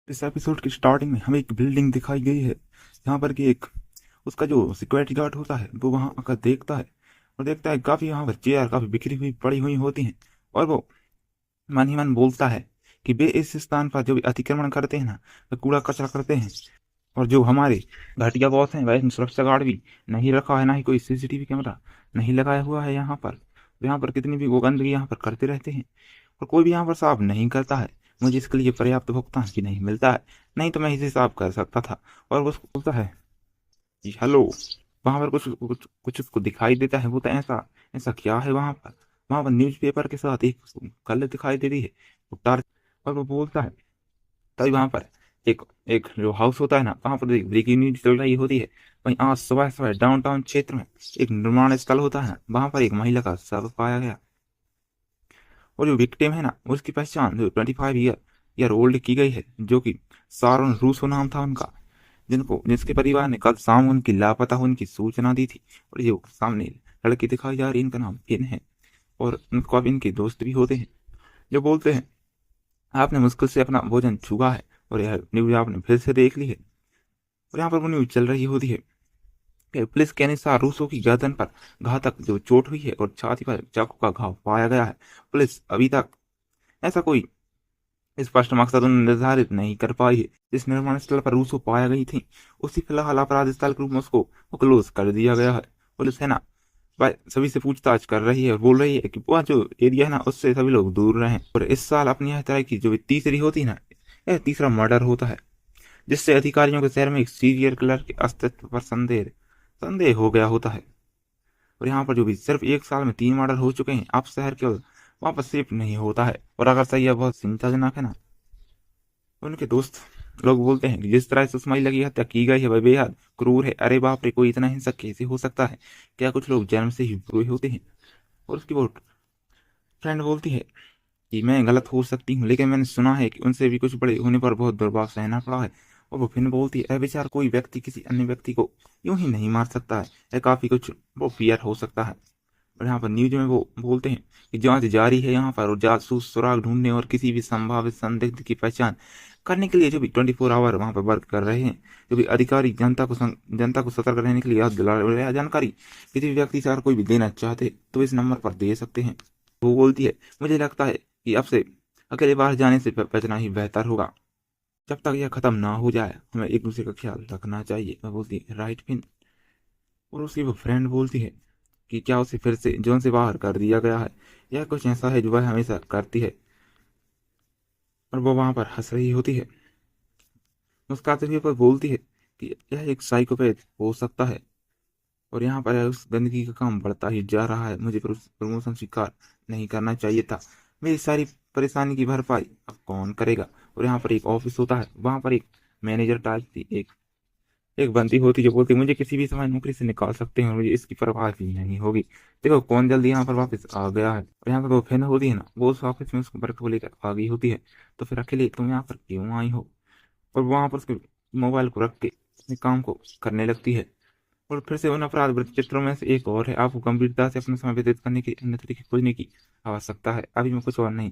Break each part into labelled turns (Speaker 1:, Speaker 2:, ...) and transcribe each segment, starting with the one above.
Speaker 1: इस एपिसोड की स्टार्टिंग में हमें एक बिल्डिंग दिखाई गई है जहाँ पर कि एक उसका जो सिक्योरिटी गार्ड होता है वो वहाँ आकर देखता है और देखता है काफ़ी वहाँ पर चेयर काफ़ी बिखरी हुई पड़ी हुई होती हैं। और वो मन ही मन बोलता है कि वे इस स्थान पर जो भी अतिक्रमण करते हैं ना, वे कूड़ा कचरा करते हैं। और जो हमारे घटिया बॉस हैं वह सुरक्षा गार्ड भी नहीं रखा है, ना ही कोई सीसीटीवी कैमरा नहीं लगाया हुआ है यहाँ पर। तो यहाँ पर कितनी भी वो गंदगी यहाँ पर करते रहते हैं और कोई भी यहाँ पर साफ नहीं करता है। मुझे इसके लिए पर्याप्त भुगतान भी नहीं मिलता है, नहीं तो मैं इसे साफ कर सकता था। और वो उसको बोलता है जी हेलो। वहां पर कुछ कुछ कुछ उसको दिखाई देता है। वो तो ऐसा ऐसा क्या है वहां पर न्यूज़पेपर के साथ एक कल दिखाई देती है वो टार्च। और वो बोलता है तभी वहां पर एक एक जो हाउस होता है ना, वहां पर एक ब्रेकिंग न्यूज चल रही होती है। वहीं आज सुबह सुबह डाउनटाउन क्षेत्र में एक निर्माण स्थल होता है ना, वहां पर एक महिला का शव पाया गया। और जो विक्टिम है ना, उसकी पहचान जो 25 ईयर ओल्ड की गई है, जो कि सारोन रूसो नाम था उनका, जिनको जिसके परिवार ने कल शाम उनकी लापता होने की सूचना दी थी। और जो सामने लड़की दिखाई जा रही है, इनका नाम पिन है और उनको अब इनके दोस्त भी होते हैं, जो बोलते हैं आपने मुश्किल से अपना भोजन छुआ है और यह न्यूज आपने फिर से देख ली है। और यहाँ पर वो न्यूज चल रही होती है कि पुलिस के अनुसार रूसो की गर्दन पर घातक जो चोट हुई है और छाती पर चाकू का घाव पाया गया है। पुलिस अभी तक ऐसा कोई स्पष्ट मकसद उन्होंने निर्धारित नहीं कर पाई है। जिस निर्माण स्थल पर रूसो पाया गई थी, उसी फिलहाल अपराध स्थल के रूप में उसको क्लोज कर दिया गया है। पुलिस है ना भाई सभी से पूछताछ कर रही है और बोल रही है कि वह जो एरिया है ना, उससे सभी लोग दूर रहें। और इस साल अपनी यह तरह की जो तीसरी होती है ना, यह तीसरा मर्डर होता है, जिससे अधिकारियों के शहर में एक सीरियल किलर के अस्तित्व पर संदेह संदेह हो गया होता है। और यहाँ पर जो भी सिर्फ एक साल में 3 मर्डर हो चुके हैं, अब शहर केवल वापस शिफ्ट नहीं होता है। और अगर सही है, बहुत चिंताजनक है ना। उनके दोस्त लोग बोलते हैं कि जिस तरह से उस महिला की हत्या की गई है वह बेहद क्रूर है। अरे बाप रे, कोई इतना हिंसक कैसे हो सकता है? क्या कुछ लोग जन्म से ही बुरे होते हैं? और उसकी वो फ्रेंड बोलती है कि मैं गलत हो सकती हूँ, लेकिन मैंने सुना है कि उनसे भी कुछ बड़े होने पर बहुत दुर्भाव सहना पड़ा है। और वो फिर बोलती है विचार कोई व्यक्ति किसी अन्य व्यक्ति को यूं ही नहीं मार सकता है, यह काफी कुछ वो फियर हो सकता है। और यहाँ पर न्यूज में वो बोलते हैं कि जांच जारी है यहाँ पर, और जासूस सुराग ढूंढने और किसी भी संभावित संदिग्ध की पहचान करने के लिए जो भी 24 आवर वहाँ पर वर्क कर रहे हैं। जो भी अधिकारी जनता को सतर्क रहने के लिए याद दिला रहे हैं। जानकारी किसी भी व्यक्ति से अगर कोई भी देना चाहते तो इस नंबर पर दे सकते हैं। वो बोलती है मुझे लगता है कि अब से अकेले बाहर जाने से बचना ही बेहतर होगा। जब तक यह खत्म ना हो जाए हमें एक दूसरे का ख्याल रखना चाहिए। मैं बोलती है राइट फिन। और उसकी वो फ्रेंड बोलती है कि क्या उसे फिर से जोन से बाहर कर दिया गया है? यह कुछ ऐसा है जो वह हमेशा करती है। और वो वहां पर हंस रही होती है, मुस्कुराते हुए पर बोलती है कि यह एक साइकोपैथ हो सकता है। और यहाँ पर उस गंदगी का काम बढ़ता ही जा रहा है। मुझे प्रमोशन स्वीकार नहीं करना चाहिए था। मेरी सारी परेशानी की भरपाई अब कौन करेगा? और यहाँ पर एक ऑफिस होता है, वहां पर एक मैनेजर टाइप थी, एक एक बंदी होती जो बोलती मुझे किसी भी समय नौकरी से निकाल सकते हैं और मुझे इसकी परवाह भी नहीं होगी। देखो कौन जल्दी यहाँ पर वापस आ गया है। और यहाँ पर वो फैन होती है ना, वो उस ऑफिस में उसको वर्क को लेकर आ गई होती है। तो फिर अकेले तुम यहाँ पर क्यों आई हो? और वहां पर उसके मोबाइल को रख के अपने काम को करने लगती है। और फिर से उन अपराध वृत्त चित्रों में से एक और है, आपको गंभीरता से अपना समय व्यतीत करने के अन्य तरीके खोजने की आवश्यकता है। अभी मैं कुछ और नहीं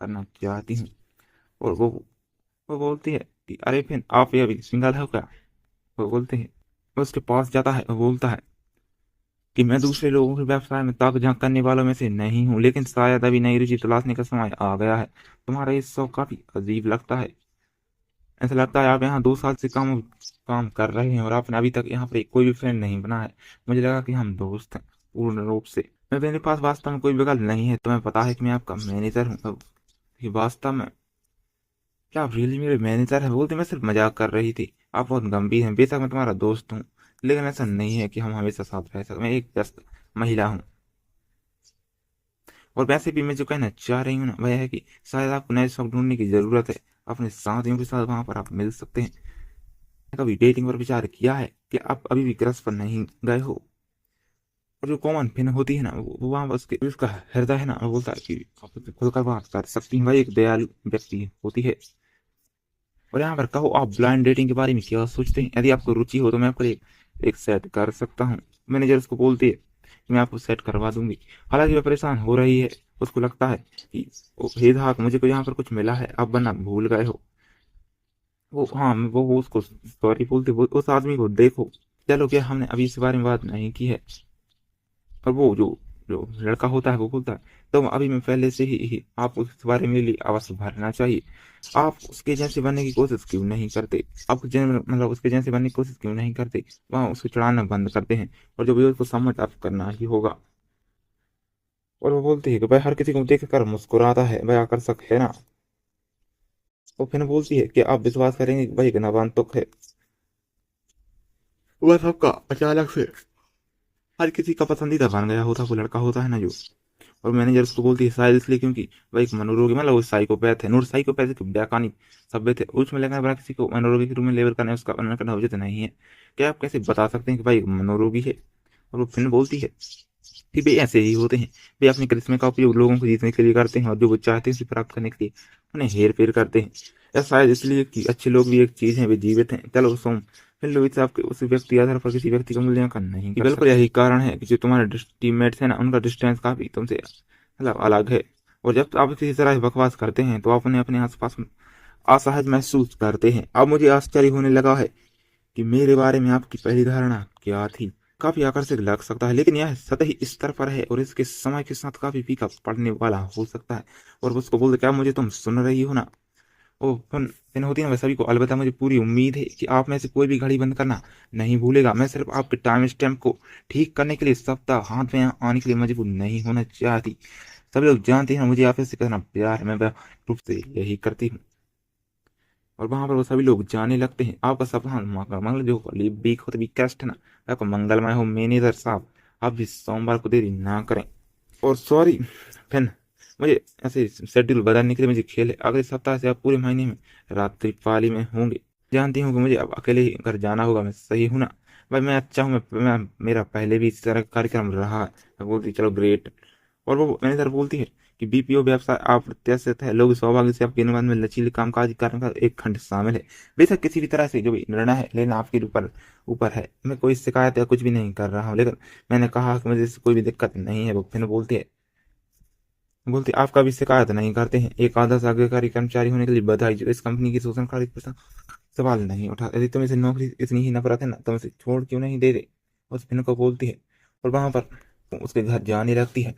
Speaker 1: करना चाहती हूँ। और वो बोलती है कि अरे फिर आप ये अभी सिंगल हो क्या? वो बोलते हैं, वो उसके पास जाता है और बोलता है कि मैं दूसरे लोगों के व्यवसाय में ताक झांक करने वालों में से नहीं हूँ, लेकिन शायद अभी नई रुचि तलाशने का समय आ गया है। तुम्हारा ये शौक काफी अजीब लगता है। ऐसा लगता है आप यहाँ 2 साल से काम काम कर रहे हैं और आपने अभी तक यहाँ पे कोई भी फ्रेंड नहीं बना है। मुझे लगा कि हम दोस्त हैं पूर्ण रूप से। मैं मेरे पास वास्तव में कोई विकल्प नहीं है। तुम्हें पता है कि मैं आपका मैनेजर हूँ। अब ये वास्तव में क्या आप रियली मेरे मैनेजर हैं? बोलते मैं सिर्फ मजाक कर रही थी। आप बहुत गंभीर हैं। बेशक मैं तुम्हारा दोस्त हूँ, लेकिन ऐसा नहीं है कि हम हमेशा साथ रह सकते। मैं एक व्यस्त महिला हूँ। और वैसे भी मैं जो कहना चाह रही हूँ ना, वह है कि शायद आपको नए शौक ढूंढने की जरूरत है। अपने साथियों के साथ वहां पर आप मिल सकते हैं। कभी डेटिंग पर विचार किया है कि आप अभी भी क्रश पर नहीं गए हो? और जो कॉमन पिन होती है ना, वो वहां उसके उसका हृदय है ना, वो बोलता है कि आप उससे खुलकर बात कर सकती हैं। वह एक दयालु व्यक्ति होती है। और यहाँ पर कहो आप ब्लाइंड डेटिंग के बारे में क्या सोचते हैं? यदि आपको रुचि हो तो मैं आपको एक सेट कर सकता हूँ। मैनेजर उसको बोलती है कि मैं आपको सेट करवा दूंगी। हालांकि वह परेशान हो रही है। उसको लगता है कि हे धाक, मुझे को यहाँ पर कुछ मिला है, आप बनना भूल गए हो। वो हाँ वो उसको सॉरी बोलते, वो उस आदमी को देखो। चलो क्या हमने अभी इस बारे में बात नहीं की है। और वो जो जो लड़का होता है वो बोलता है तो अभी मैं पहले से ही आप उस बारे में लिए अवश्य भरना चाहिए। आप उसके जैसे बनने की कोशिश क्यों नहीं करते? आप मतलब उसके जैसे बनने की कोशिश क्यों नहीं करते? वहाँ उसको चढ़ाना बंद करते हैं और जो भी उसको सबमिट आप करना ही होगा। और वो बोलती है कि भाई हर किसी को देख कर मुस्कुराता है भाई आकर्षक है ना। वो फिर बोलती है कि आप विश्वास करेंगे कि भाई गनाबंतुक है। वह सबका अचानक से हर किसी का पसंदीदा बन गया होता वो लड़का होता है ना जो। और मैनेजर उसको बोलती है शायद इसलिए क्योंकि वह एक मनोरोगी मतलब वो साइकोपैथ है। नूर साइकोपैथ की व्याकानी सभ्य थे उसमें लेकिन बड़ा किसी को मनोरोगी के रूप में लेबल करना उसका वर्णन करना उचित नहीं है। क्या आप कैसे बता सकते हैं कि भाई मनोरोगी है? और वो फिर बोलती है कि वे ऐसे ही होते हैं। वे अपने करिश्मे का उपयोग लोगों को जीतने के लिए करते हैं और जो वो चाहते हैं उसे प्राप्त करने के लिए उन्हें हेर फेर करते हैं। या शायद इसलिए कि अच्छे लोग भी एक चीज है वे जीवित हैं। चलो सोम फिर लोग साहब के उस व्यक्ति आधार पर किसी व्यक्ति का मूल्यांकन नहीं कर बिल्कुल यही कारण है कि जो तुम्हारे टीममेट्स हैं ना उनका डिस्टेंस काफी तुमसे मतलब अलग है। और जब आप किसी तरह से बकवास करते हैं तो आप उन्हें अपने आसपास असहज महसूस करते हैं। अब मुझे आश्चर्य होने लगा है कि मेरे बारे में आपकी पहली धारणा क्या थी। काफी आकर्षक लग सकता है लेकिन यह सतही स्तर पर है और इसके समय के साथ काफी फीका पड़ने वाला हो सकता है। और उसको बोलते क्या मुझे तुम सुन रही हो ना? ओ फिर होती है ना सभी को अलबत्ता मुझे पूरी उम्मीद है कि आप में से कोई भी घड़ी बंद करना नहीं भूलेगा। मैं सिर्फ आपके टाइम स्टैम्प को ठीक करने के लिए सप्ताह हाथ में आने के लिए मजबूर नहीं होना चाहती। सभी लोग जानते हैं मुझे आपसे करना प्यार है। मैं रूप से यही करती हूँ। और वहां पर वो सभी लोग जाने लगते हैं आपका सपना मंगल जो वीक हो तो वीकेस्ट है ना आपका मंगलमय हो। मैनेजर साहब आप भी सोमवार को देरी ना करें। और सॉरी फिर मुझे ऐसे शेड्यूल बदलने के लिए मुझे खेल है। अगले सप्ताह से आप पूरे महीने में रात्रि पाली में होंगे। जानती हूँ कि मुझे अब अकेले ही घर जाना होगा। मैं सही हूँ ना? भाई मैं अच्छा हूँ। मैं मेरा पहले भी इस तरह का कार्यक्रम रहा है। मैं बोलती चलो ग्रेट। और वो मैनेजर बोलती है कि बीपीओ व्यवसाय अप्रत्याशित है। लोग सौभाग्य से आपके अनुबंध में लचीले कामकाज करने का एक खंड शामिल है। बेशक किसी भी तरह से जो भी निर्णय है लेना आपके ऊपर ऊपर है। मैं कोई शिकायत या कुछ भी नहीं कर रहा हूँ लेकिन मैंने कहा कि मुझे इससे कोई भी दिक्कत नहीं है। वो फिर बोलती आप कभी शिकायत नहीं करते हैं। एक आदर्श आज्ञाकारी कर्मचारी होने के लिए बधाई जो इस कंपनी की शोषणकारी प्रथा सवाल नहीं उठा। यदि तुम इसे नौकरी इतनी ही नफरत है ना तुम इसे छोड़ क्यों नहीं दे रहे? उस फिन को बोलती है। और वहां पर उसके घर जाने लगती है।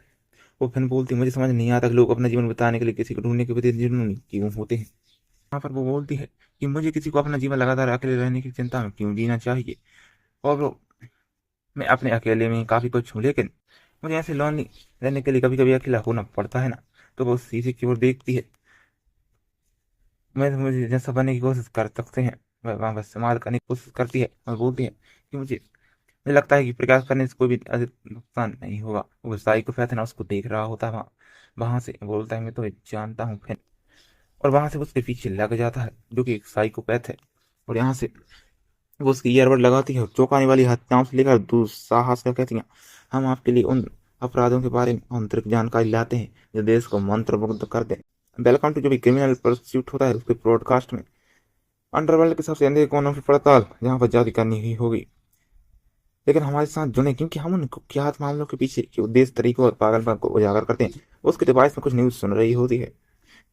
Speaker 1: वो फिर बोलती है मुझे समझ नहीं आता कि लोग अपना जीवन बताने के लिए किसी को ढूंढने के प्रति जुनूनी क्यों होते हैं। वहां पर वो बोलती है कि मुझे किसी को अपना जीवन लगातार अकेले रहने की चिंता में क्यों जीना चाहिए। और वो मैं अपने अकेले में काफी कुछ हूँ लेकिन मुझे ऐसे लोनली रहने के लिए कभी कभी अकेला होना पड़ता है ना। तो वो शीशे की ओर देखती है। मैं मुझे जैसा बनने की कोशिश कर सकते हैं। वह वहां पर इस्तेमाल करने की कोशिश करती है और बोलती है कि मुझे लगता है कि प्रयास करने से कोई भी अधिक नुकसान नहीं होगा। वो साइकोपैथ है ना उसको देख रहा होता है वहां वहां से बोलता है मैं तो जानता हूँ फिर। और वहां से वो उसके पीछे लग जाता है जो कि एक साइकोपैथ है। और यहाँ से वो उसकी ईयरबड लगाती है और चौंकाने वाली हत्याओं से लेकर दुस्साहस का कहती हैं हम आपके लिए उन अपराधों के बारे में आंतरिक जानकारी लाते हैं जो देश को मंत्रमुग्ध कर दें। वेलकम टू जो भी क्रिमिनल परस्यूट होता है उसके ब्रॉडकास्ट में अंडरवर्ल्ड के सबसे अंधेरे कोनों की पड़ताल यहाँ पर जारी करनी ही होगी। लेकिन हमारे साथ जुड़े क्योंकि हम उन कुख्यात मामलों के पीछे के उद्देश्य तरीकों और पागलपन को उजागर करते हैं। उसके डिवाइस में कुछ न्यूज सुन रही होती है।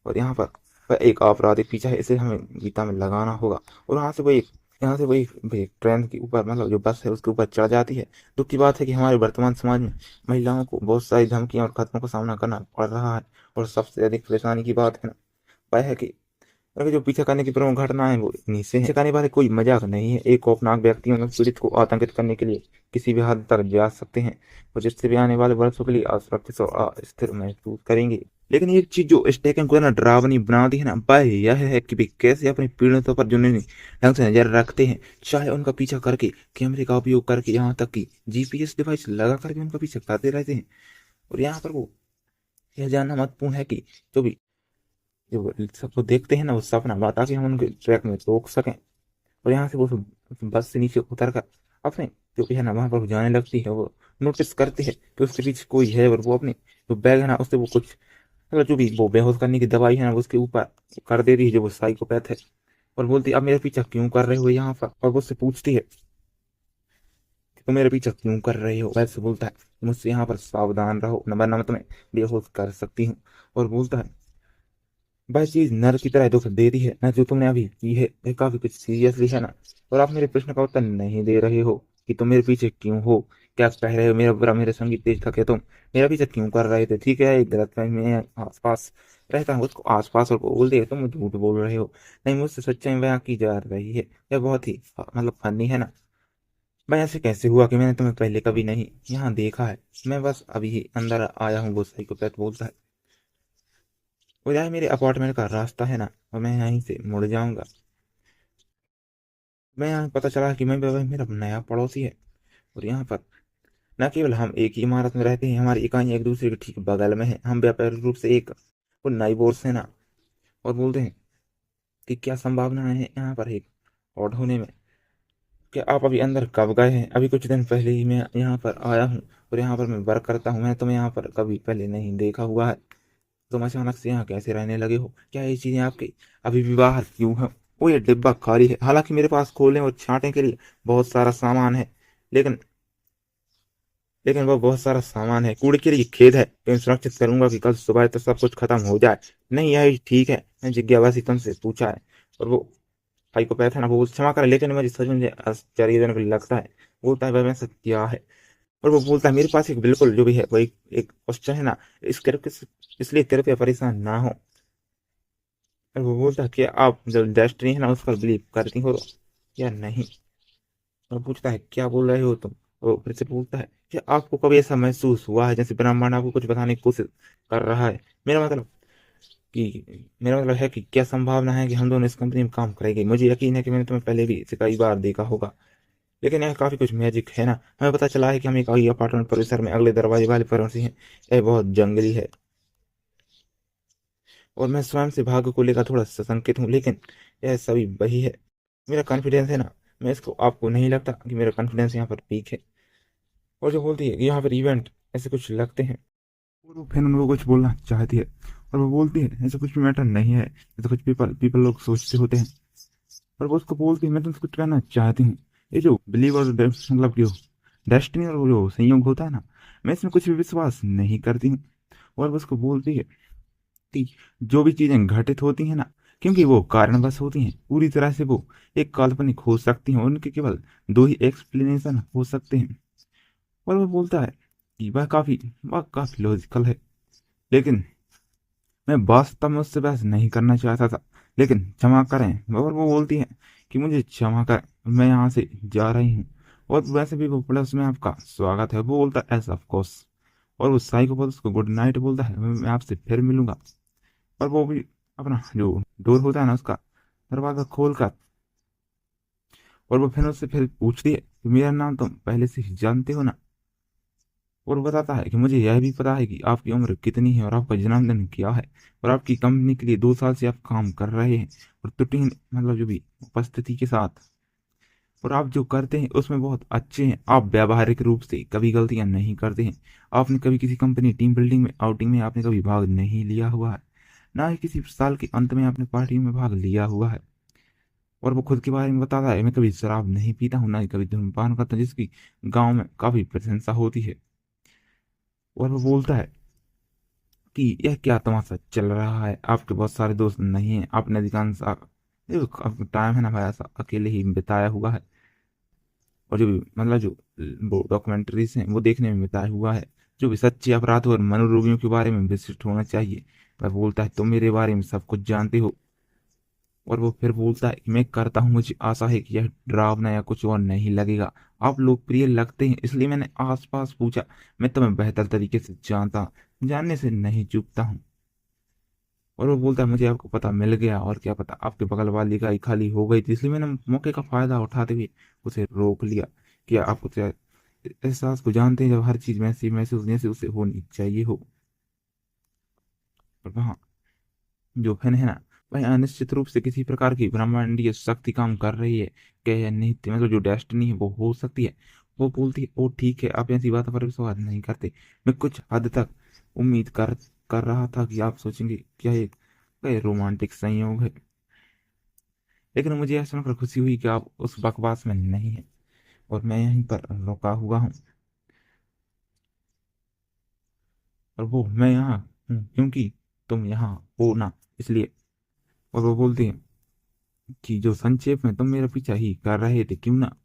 Speaker 1: और यहाँ पर वह एक आपराधिक पीछा है इसे हमें गीता में लगाना होगा। और यहाँ से वो एक ट्रेन के ऊपर मतलब जो बस है उसके ऊपर चढ़ जाती है। दुख की बात है कि हमारे वर्तमान समाज में महिलाओं को बहुत सारी धमकियां और खतरों का सामना करना पड़ रहा है। और सबसे अधिक परेशानी की बात है ना वह है कि अगर जो पीछा करने की प्रमुख घटना है वो इन्हीं से है। पीछे करने वाले कोई मजाक नहीं है। एक खौफनाक व्यक्तियों में पीड़ित को आतंकित करने के लिए किसी भी हद तक जा सकते हैं और जिससे भी आने वाले वर्षों के लिए असुरक्षित और अस्थिर महसूस करेंगे। लेकिन एक चीज जो स्टेकन को ना डरावनी बनाती है ना वह यह है कि वे कैसे अपने पीड़ितों पर जुनूनी ढंग से नजर रखते हैं। चाहे उनका पीछा करके कैमरे का उपयोग करके यहाँ तक कि जीपीएस डिवाइस लगा करके उनका पीछा करते रहते हैं। और यहाँ पर वो यह जानना महत्वपूर्ण है कि जो भी जो सबको देखते हैं ना वो सपना बता के हम उनके ट्रैक में रोक सकें। और यहाँ से वो बस से नीचे उतर कर अपने जो है ना वहां पर जाने लगती है। वो नोटिस करती है कि उसके पीछे कोई है और वो अपने जो बैग है ना उससे वो कुछ मतलब जो भी वो बेहोश करने की दवाई है ना वो उसके ऊपर कर दे रही है जो वो साइकोपैथ है। और बोलती है अब मेरा पीछा क्यों कर रहे हो यहाँ पर? और वो उससे पूछती है कि तुम मेरा पीछा क्यों कर रहे हो? वैसे बोलता है मुझसे यहाँ पर सावधान रहो वरना मैं तुम्हें बेहोश कर सकती हूँ। और बोलता है वह चीज नर की तरह दुख दे रही है ना, जो तुमने अभी की है यह काफी कुछ सीरियसली है ना। और आप मेरे प्रश्न का उत्तर नहीं दे रहे हो कि तुम मेरे पीछे क्यों हो। क्या कह रहे हो, मेरा बुरा मेरे संगीत तेज थके तुम मेरा पीछे क्यों कर रहे थे। ठीक है, एक गलतफहमी में आसपास रहता हूँ उसको आसपास और बोल दे तुम झूठ बोल रहे हो। नहीं, मुझसे सच्चाई बयां की जा रही है। यह बहुत ही मतलब फनी है ना। भाई ऐसे कैसे हुआ कि मैंने तुम्हें पहले कभी नहीं यहाँ देखा है। मैं बस अभी ही अंदर आया हूँ, वो साइकोपैथ बोलता है। वो यार मेरे अपार्टमेंट का रास्ता है ना, और मैं यहीं से मुड़ जाऊंगा। मैं यहाँ पता चला कि मैं मेरा नया पड़ोसी है। और यहाँ पर न केवल हम एक ही इमारत में रहते हैं, हमारी इकाइयाँ एक दूसरे के ठीक बगल में है। हम व्यापारिक रूप से एक वो नाइबोर्स है ना। और बोलते हैं कि क्या संभावना है यहाँ पर एक ऑड होने में। कि आप अभी अंदर कब गए हैं। अभी कुछ दिन पहले ही मैं यहाँ पर आया हूँ और यहाँ पर मैं वर्क करता हूँ। मैं तुम्हें यहाँ पर कभी पहले नहीं देखा हुआ है। तुम अचानक से यहाँ कैसे रहने लगे हो। क्या ये चीजें आपकी अभी भी बाहर क्यों है। वो ये डिब्बा खाली है, हालांकि मेरे पास खोलने और छांटने के लिए बहुत सारा सामान है। लेकिन लेकिन वो बहुत सारा सामान है, कूड़े के लिए खेद है। मैं सुरक्षित करूंगा कि कल सुबह तक सब कुछ खत्म हो जाए। नहीं, यही ठीक है। मैं जिज्ञासा तुमसे पूछा है। और वो साइकोपैथ है ना, वो क्षमा करे, लेकिन मुझे सच में आश्चर्यजनक लगता है। बोलता है, वह सब क्या है। और वो बोलता है, मेरे पास एक बिल्कुल जो भी है वही एक क्वेश्चन है ना। इस करके इसलिए कृपया परेशान ना हो। और वो बोलता है कि आप जो डेस्टिनी है ना उस पर बिलीव करती हो या नहीं। और पूछता है, क्या बोल रहे हो तुम। वो फिर से पूछता है, क्या आपको कभी ऐसा महसूस हुआ है जैसे ब्रह्मांड आपको कुछ बताने की कोशिश कर रहा है। मेरा मतलब है कि क्या संभावना है कि हम दोनों इस कंपनी में काम करेंगे। मुझे यकीन है कि मैंने तुम्हें पहले भी इसे कई बार देखा होगा। लेकिन यह काफी कुछ मैजिक है ना। हमें पता चला है कि हम एक अपार्टमेंट परिसर में अगले दरवाजे वाले पड़ोसी हैं। यह बहुत जंगली है और मैं स्वयं से भाग्य को लेकर थोड़ा सशंकित हूँ। लेकिन यह सभी वही है। मेरा कॉन्फिडेंस है ना। मैं इसको आपको नहीं लगता कि मेरा कॉन्फिडेंस यहाँ पर पीक है। और जो बोलती है कि यहाँ पर इवेंट ऐसे कुछ लगते हैं। और वो फिर उनको कुछ बोलना चाहती है। और वो बोलती है, ऐसा कुछ भी मैटर नहीं है, ऐसा कुछ पीपल पीपल लोग सोचते होते हैं। और वो उसको बोलती है, मैं तुमसे कुछ कहना चाहती हूँ। ये जो बिलीव और मतलब जो डेस्टिनी और वो जो संयोग होता है ना, मैं इसमें कुछ भी विश्वास नहीं करती हूँ। और वो उसको बोलती है कि जो भी चीजें घटित होती हैं ना, क्योंकि वो कारणवश होती हैं, पूरी तरह से वो एक काल्पनिक हो सकती हैं। उनके केवल दो ही एक्सप्लेनेशन हो सकते हैं। और वो बोलता है कि वह काफी लॉजिकल है। लेकिन मैं वास्तव में उससे बहस नहीं करना चाहता था। लेकिन क्षमा करें। और वो बोलती है कि मुझे क्षमा करें, मैं यहाँ से जा रही हूँ। और वैसे भी वो प्लस में आपका स्वागत है। वो बोलता है, एस ऑफ कोर्स। और वो साई को बोलता है, उसको गुड नाइट बोलता है, मैं आपसे फिर मिलूंगा। और वो भी अपना जो डोर होता है ना उसका दरवाजा खोल कर, और वो फिर उससे फिर पूछती है कि मेरा नाम तुम पहले से ही जानते हो ना। और बताता है कि मुझे यह भी पता है कि आपकी उम्र कितनी है और आपका जन्मदिन क्या है। और आपकी कंपनी के लिए 2 साल से आप काम कर रहे हैं, और त्रुटि मतलब जो भी उपस्थिति के साथ। और आप जो करते हैं उसमें बहुत अच्छे हैं। आप व्यावहारिक रूप से कभी गलतियां नहीं करते हैं। आपने कभी किसी कंपनी टीम बिल्डिंग में आउटिंग में आपने कभी भाग नहीं लिया हुआ है। ना ही किसी साल के अंत में आपने पार्टी में भाग लिया हुआ है। और वो खुद के बारे में बताता है, मैं कभी शराब नहीं पीता हूँ, ना ही कभी धूम्रपान करता हूँ, जिसकी गाँव में काफी प्रशंसा होती है। और वो बोलता है कि यह क्या तमाशा चल रहा है। आपके बहुत सारे दोस्त नहीं हैं, आपने अधिकांश आपका टाइम है ना भाई ऐसा अकेले ही बिताया हुआ है। और जो भी मतलब जो वो डॉक्यूमेंट्रीज हैं वो देखने में बिताया हुआ है। जो भी सच्चे अपराध और मनोरोगियों के बारे में विशिष्ट होना चाहिए। वह बोलता है, तुम मेरे बारे में सब कुछ जानते हो। और वो फिर बोलता है कि मैं करता हूँ, मुझे आशा है कि यह डरावना या कुछ और नहीं लगेगा। आप लोकप्रिय लगते हैं, इसलिए मैंने आसपास पूछा। मैं तुम्हें बेहतर तरीके से जानता, जानने से नहीं चूकता हूँ। और वो बोलता है, मुझे आपको पता मिल गया, और क्या पता आपके बगल वाली गाय खाली हो गई थी, इसलिए मैंने मौके का फायदा उठाते हुए उसे रोक लिया। कि आप उसे एहसास को जानते हैं, जब हर चीज वैसी महसूस जैसे उसे होनी चाहिए हो। और वहाँ जो फैन है ना, वह अनिश्चित रूप से किसी प्रकार की ब्रह्मांडीय शक्ति काम कर रही है। क्या यह नित्य मतलब जो डेस्टिनी है वो हो सकती है। वो बोलती है, ओ ठीक है, आप ऐसी बातों पर विश्वास नहीं करते। मैं कुछ हद तक उम्मीद कर रहा था कि आप सोचेंगे क्या ये रोमांटिक संयोग है। लेकिन मुझे यह सुनकर खुशी हुई कि आप उस बकवास में नहीं है, और मैं यहीं पर रुका हुआ हूँ। और वो मैं यहाँ हूँ क्योंकि तुम यहाँ हो ना, इसलिए। और वो बोलते हैं कि जो संक्षेप में तुम मेरा पीछा ही कर रहे थे क्यों ना।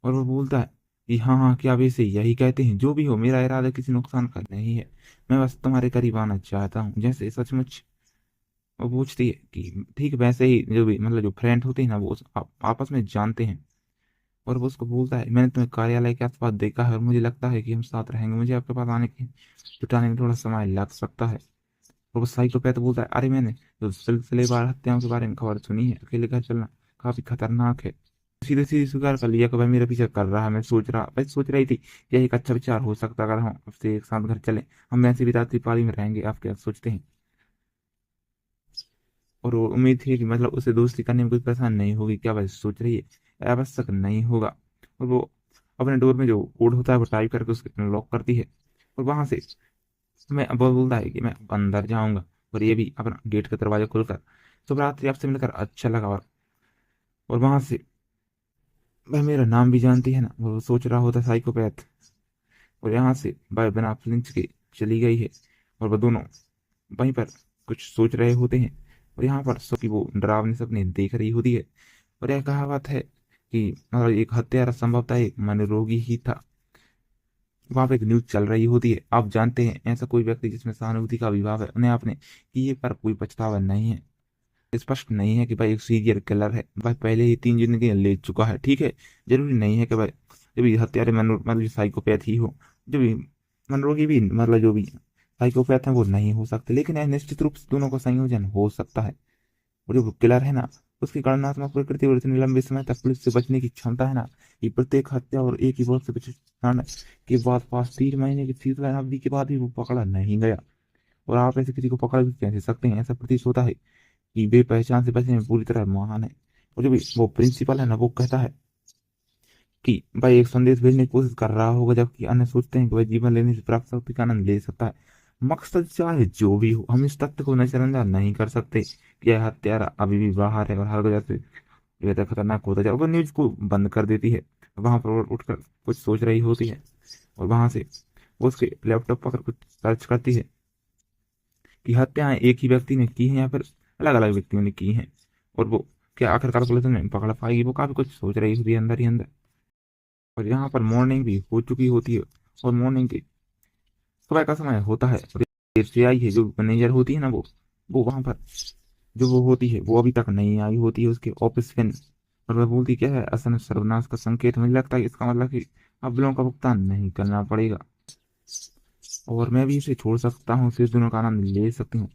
Speaker 1: और वो बोलता है कि हाँ हाँ, क्या वैसे यही कहते हैं, जो भी हो मेरा इरादा किसी नुकसान का नहीं है, मैं बस तुम्हारे करीब आना चाहता हूँ, जैसे सचमुच। वो पूछती है कि ठीक वैसे ही जो भी मतलब जो फ्रेंड होते हैं ना, वो आपस में जानते हैं। और वो उसको बोलता है मैंने तुम्हें कार्यालय के आसपास देखा है और मुझे लगता है कि हम साथ रहेंगे, मुझे आपके पास आने के जुटाने में थोड़ा समय लग सकता है। और वो साइकोपैथ बोलता है अरे मैंने जो सिलसिलेवार हत्याओं के बारे में खबर सुनी है, अकेले घर चलना काफी खतरनाक है। सीधे सीधे स्वीकार कर लिया कि भाई मेरा पीछा कर रहा है, मैं सोच रही थी कि यह एक अच्छा विचार हो सकता है, अगर हम हफ्ते एक साथ घर चले, हम वैसे भी रात्रि पाली में रहेंगे, आप क्या सोचते हैं। और वो उम्मीद थी कि मतलब उसे दोस्ती करने में कोई परेशानी नहीं होगी, क्या वह सोच रही है, आवश्यक नहीं होगा। और वो अपने डोर में जो कोड होता है वो टाइप करके उसके लॉक करती है। और वहां से मैं अब बोलता है कि मैं अब अंदर जाऊंगा, और ये भी अपना गेट का दरवाजा खोलकर शुभ रात्रि, आपसे मिलकर अच्छा लगा। और वहां से वह मेरा नाम भी जानती है ना, वो सोच रहा होता साइकोपैथ। और यहाँ से वह बिना फ्लिंच के चली गई है। और वह दोनों वहीं पर कुछ सोच रहे होते हैं। और यहाँ पर सबकी वो डरावनी सपने देख रही होती है। और यह कहावत है कि मतलब एक हत्यारा संभवतः एक मनोरोगी ही था। वहां पर एक न्यूज चल रही होती है, आप जानते हैं ऐसा कोई व्यक्ति जिसमें सहानुभूति का अभाव है, उन्हें आपने किए पर कोई पछतावा नहीं है। स्पष्ट नहीं है कि भाई एक सीरियल किलर है, भाई पहले ही 3 जिंदगी ले चुका है, ठीक है। जरूरी नहीं है कि भाई जो भी हत्यारे मतलब साइकोपैथ ही हो, जो भी मनोरोगी भी मतलब जो भी साइकोपैथ है वो नहीं हो सकते, लेकिन यह निश्चित रूप से दोनों का संयोजन हो सकता है। और जो किलर है ना, उसकी गणनात्मक प्रकृति और इतनी लंबे समय तक पुलिस से बचने की क्षमता है ना, ये प्रत्येक हत्या और एक ही बहुत से विचारण के बाद पास 3 महीने की शीतला अवधि के बाद भी वो पकड़ा नहीं गया। और आप ऐसे किसी को पकड़ भी कैसे सकते हैं, ऐसा प्रतीत होता है कि वे पहचान से बचने में पूरी तरह महान है। और जो भी वो प्रिंसिपल है ना, वो कहता है कि भाई एक संदेश भेजने की कोशिश कर रहा होगा, जबकि अन्य सोचते हैं कि भाई जीवन लेने से प्राप्त शक्ति का आनंद ले सकता है। मकसद चाहे जो भी हो, हम इस तथ्य को नजरअंदाज नहीं कर सकते कि यह हत्यारा अभी भी बाहर है और हर वजह से बेहतर खतरनाक होता जाए। वो न्यूज को बंद कर देती है, वहां पर वो उठकर कुछ सोच रही होती है। और वहां से वो उसके लैपटॉप पर कुछ सर्च करती है कि हत्याएं एक ही व्यक्ति ने की हैं या फिर अलग अलग व्यक्तियों ने की हैं। और वो क्या आखिरकार पुलिस में पकड़ पाएगी, वो काफी कुछ सोच रही होती है अंदर ही अंदर। और यहाँ पर मॉर्निंग भी हो चुकी होती है, और मॉर्निंग के सुबह का समय होता है। और देर से आई है जो मैनेजर होती है ना, वो वहां पर जो वो होती है वो अभी तक नहीं आई होती है उसके ऑफिस में। और वह बोलती क्या है, असल में सर्वनाश का संकेत, मुझे लगता है इसका मतलब कि अब बिलों का भुगतान नहीं करना पड़ेगा, और मैं भी इसे छोड़ सकता हूँ, सिर्फ दिनों का आनंद ले सकती हूँ।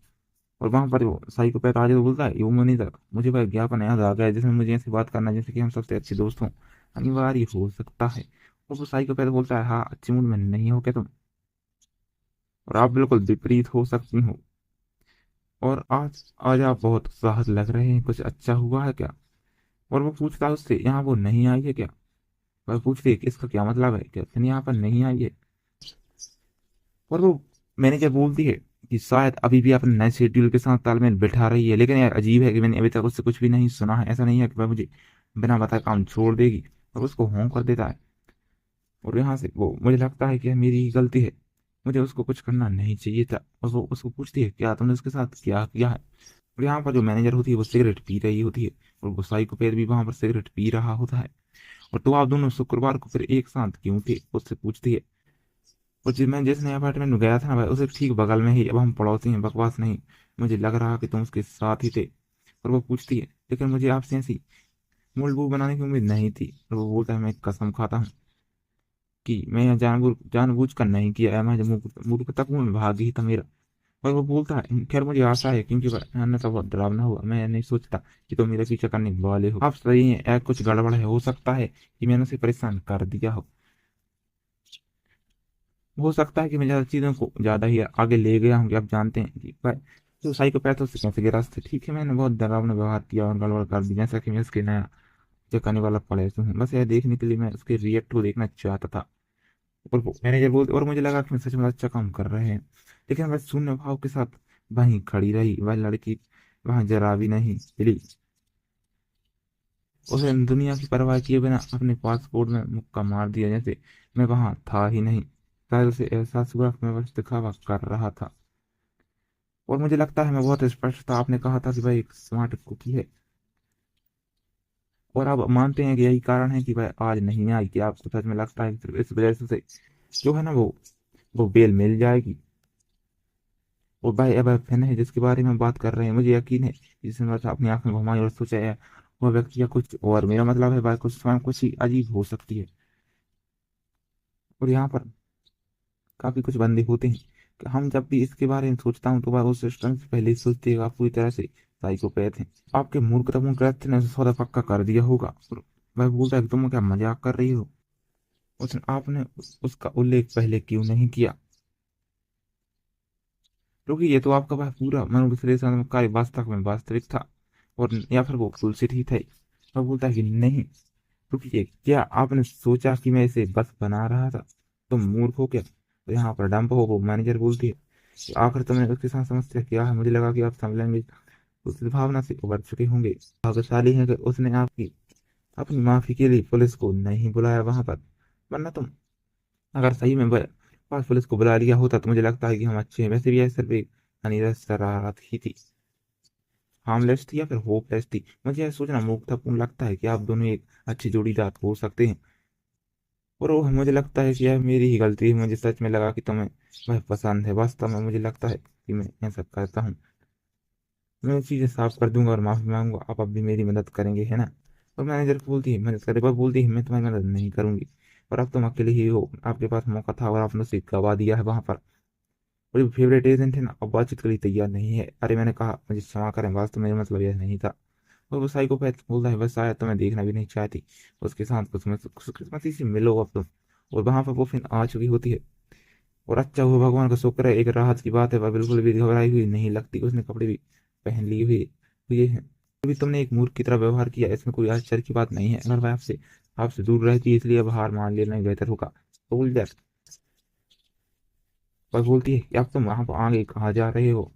Speaker 1: और वहां पर वो साइकोपैथ आज तो बोलता है वो मनीषा, मुझे वह ज्ञापन याद आ गया जिसमें मुझे ऐसे बात करना जैसे कि हम सबसे अच्छे दोस्त हों, अनिवार्य हो सकता है। और वो साइकोपैथ बोलता है हाँ, अच्छे मूड में नहीं हो क्या तुम, और आप बिल्कुल विपरीत हो सकती हो। और आज आज आप बहुत उत्साहित लग रहे हैं, कुछ अच्छा हुआ है क्या। और वो पूछता है उससे यहाँ वो नहीं आई है क्या। वह पूछती है कि इसका क्या मतलब है, क्या फिर यहाँ पर नहीं आई है। और वो मैनेजर बोलती है कि शायद अभी भी अपने नए शेड्यूल के साथ तालमेल बिठा रही है, लेकिन यार अजीब है कि मैंने अभी तक उससे कुछ भी नहीं सुना है, ऐसा नहीं है कि वह मुझे बिना बताए काम छोड़ देगी। और उसको हों कर देता है। और यहाँ से वो मुझे लगता है कि यह मेरी ही गलती है, मुझे उसको कुछ करना नहीं चाहिए था। और वो उसको पूछती है क्या तुमने उसके साथ क्या किया है। और यहाँ पर जो मैनेजर होती है वो सिगरेट पी रही होती है, और वो साइकोपैथ भी वहां पर सिगरेट पी रहा होता है। और तो आप दोनों शुक्रवार को फिर एक साथ क्यों थे, उससे पूछती है। और मैं जिस नए अपार्टमेंट में गया था ना भाई, उसे ठीक बगल में ही अब हम पड़ोसी हैं, बकवास नहीं, मुझे लग रहा कि तुम उसके साथ ही थे। और वो पूछती है लेकिन मुझे आपसे ऐसी मूलबू बनाने की उम्मीद नहीं थी। और वो बोलता है मैं कसम खाता हूँ कि मैं यह जानबूझ कर नहीं किया है, मैं मूर्खतापूर्ण भाग ही था मेरा। और वो बोलता है खैर मुझे आशा है, क्योंकि अन्यथा बहुत डरावना हुआ, मैं नहीं सोचता कि तुम मेरा पीछा करने वाले हो। आप सही हैं, कुछ गड़बड़ है, हो सकता है कि मैंने उसे परेशान कर दिया हो सकता है कि मैं ज्यादा चीजों को ज्यादा ही आगे ले गया हूँ, कि आप जानते हैं कि भाई तो साइकोपैथों से कैसे गिरा रास्ते, ठीक है मैंने बहुत डरावना व्यवहार किया और गड़बड़ कर दी, जैसा कि मैं उसके नया जो करने वाला पड़ोसी हूँ, बस यह देखने के लिए मैं उसके रिएक्ट को देखना चाहता था। और मैनेजर बोलते और मुझे लगा कि मैं सच में अच्छा काम कर रहे हैं, लेकिन वह शून्य भाव के साथ वहीं खड़ी रही, वह लड़की वहां जरा भी नहीं हिली। उसने दुनिया की परवाह किए बिना अपने पासपोर्ट में मुक्का मार दिया, जैसे मैं वहां था ही नहीं। शायद उसे एहसास हुआ कि मैं बस दिखावा कर रहा था। और मुझे लगता है मैं बहुत स्पष्ट था, आपने कहा था कि भाई एक स्मार्ट कुकी है, और आप मानते हैं कि यही कारण है कि भाई आज नहीं आई, कि आपको सच में लगता है कि सिर्फ इस वजह से जो है ना वो बेल मिल जाएगी। और भाई अब फैन है जिसके बारे में बात कर रहे हैं, मुझे यकीन है कि जिसने मतलब अपनी आंखें घुमाई और सोचा है वह व्यक्ति या कुछ और, मेरा मतलब है भाई कुछ स्वयं कुछ ही अजीब हो सकती है। और यहाँ पर काफी कुछ बंदे होते हैं कि हम जब भी इसके बारे में सोचता हूँ तो वह उस सिस्टम से पहले ही सोचते हैं कि आप पूरी तरह से साइकोपैथ हैं, आपके मूर्खतापूर्ण कृत्य ने उसे सौदा पक्का कर दिया होगा। और वह बोलता है कि तुम क्या मजाक कर रही हो, उसने आपने उसका उल्लेख पहले क्यों नहीं किया, क्योंकि ये तो आपका वह पूरा मनोविश्लेषण कार्य वास्तव में वास्तविक था, और या फिर वो बुलशिट ही थे। वह बोलता है कि नहीं, रुकिए, क्या आपने सोचा कि मैं इसे बस बना रहा था, तुम मूर्ख हो क्या। तो यहाँ पर डंप हो वो मैनेजर बोलती है कि आखिर तुमने उसके साथ समस्या क्या है, मुझे लगा कि आप समझेंगे, उस भावना से उबर चुके होंगे। भाग्यशाली है कि उसने आपकी अपनी माफी के लिए पुलिस को नहीं बुलाया वहां पर, वरना तुम अगर सही में पास पुलिस को बुला लिया होता तो मुझे लगता है कि हम अच्छे हैं। वैसे भी यह सिर्फ एक अनिरस शरारत ही थी, हार्मलेस थी या फिर होपलेस थी। मुझे यह सोचना मूर्खतापूर्ण लगता है कि आप दोनों एक अच्छे जोड़ीदार हो सकते हैं, और वो मुझे लगता है कि यह मेरी ही गलती है, मुझे सच में लगा कि तुम्हें वह पसंद है, वास्तव में मुझे लगता है कि मैं ऐसा करता हूँ। मैं चीजें साफ कर दूंगा और माफी मांगूंगा, आप अब भी मेरी मदद करेंगे है ना। और मैनेजर बोलती है, मदद करे, पर बोलती है मैं तुम्हारी मदद नहीं करूंगी, और अब तुम अकेले ही हो, आपके पास मौका था और आपने उसे गवा दिया है वहां पर। और जो फेवरेट एजेंट है ना, अब बातचीत के लिए तैयार नहीं है। अरे मैंने कहा मुझे क्षमा करें, वास्तव में मेरा मतलब यह नहीं था। और वो साइकोपैथ बोलता है बस शायद तुम्हें देखना भी नहीं चाहती, उसके साथ खुशकिस्मती से मिलो अब तुम। और वहां पर वो फिर आ चुकी होती है, और अच्छा हुआ भगवान का शुक्र है, एक राहत की बात है, वह बिल्कुल भी घबराई हुई नहीं लगती, उसने कपड़े भी पहन लिए हुए हैं। अभी तुमने एक मूर्ख की तरह व्यवहार किया, इसमें कोई आश्चर्य की बात नहीं है, अगर वह आपसे आपसे दूर रहती है इसलिए अब हार मान लेना ही बेहतर होगा। तो बोल जाए, वह बोलती है कि अब तुम वहां पर आगे कहाँ जा रहे हो,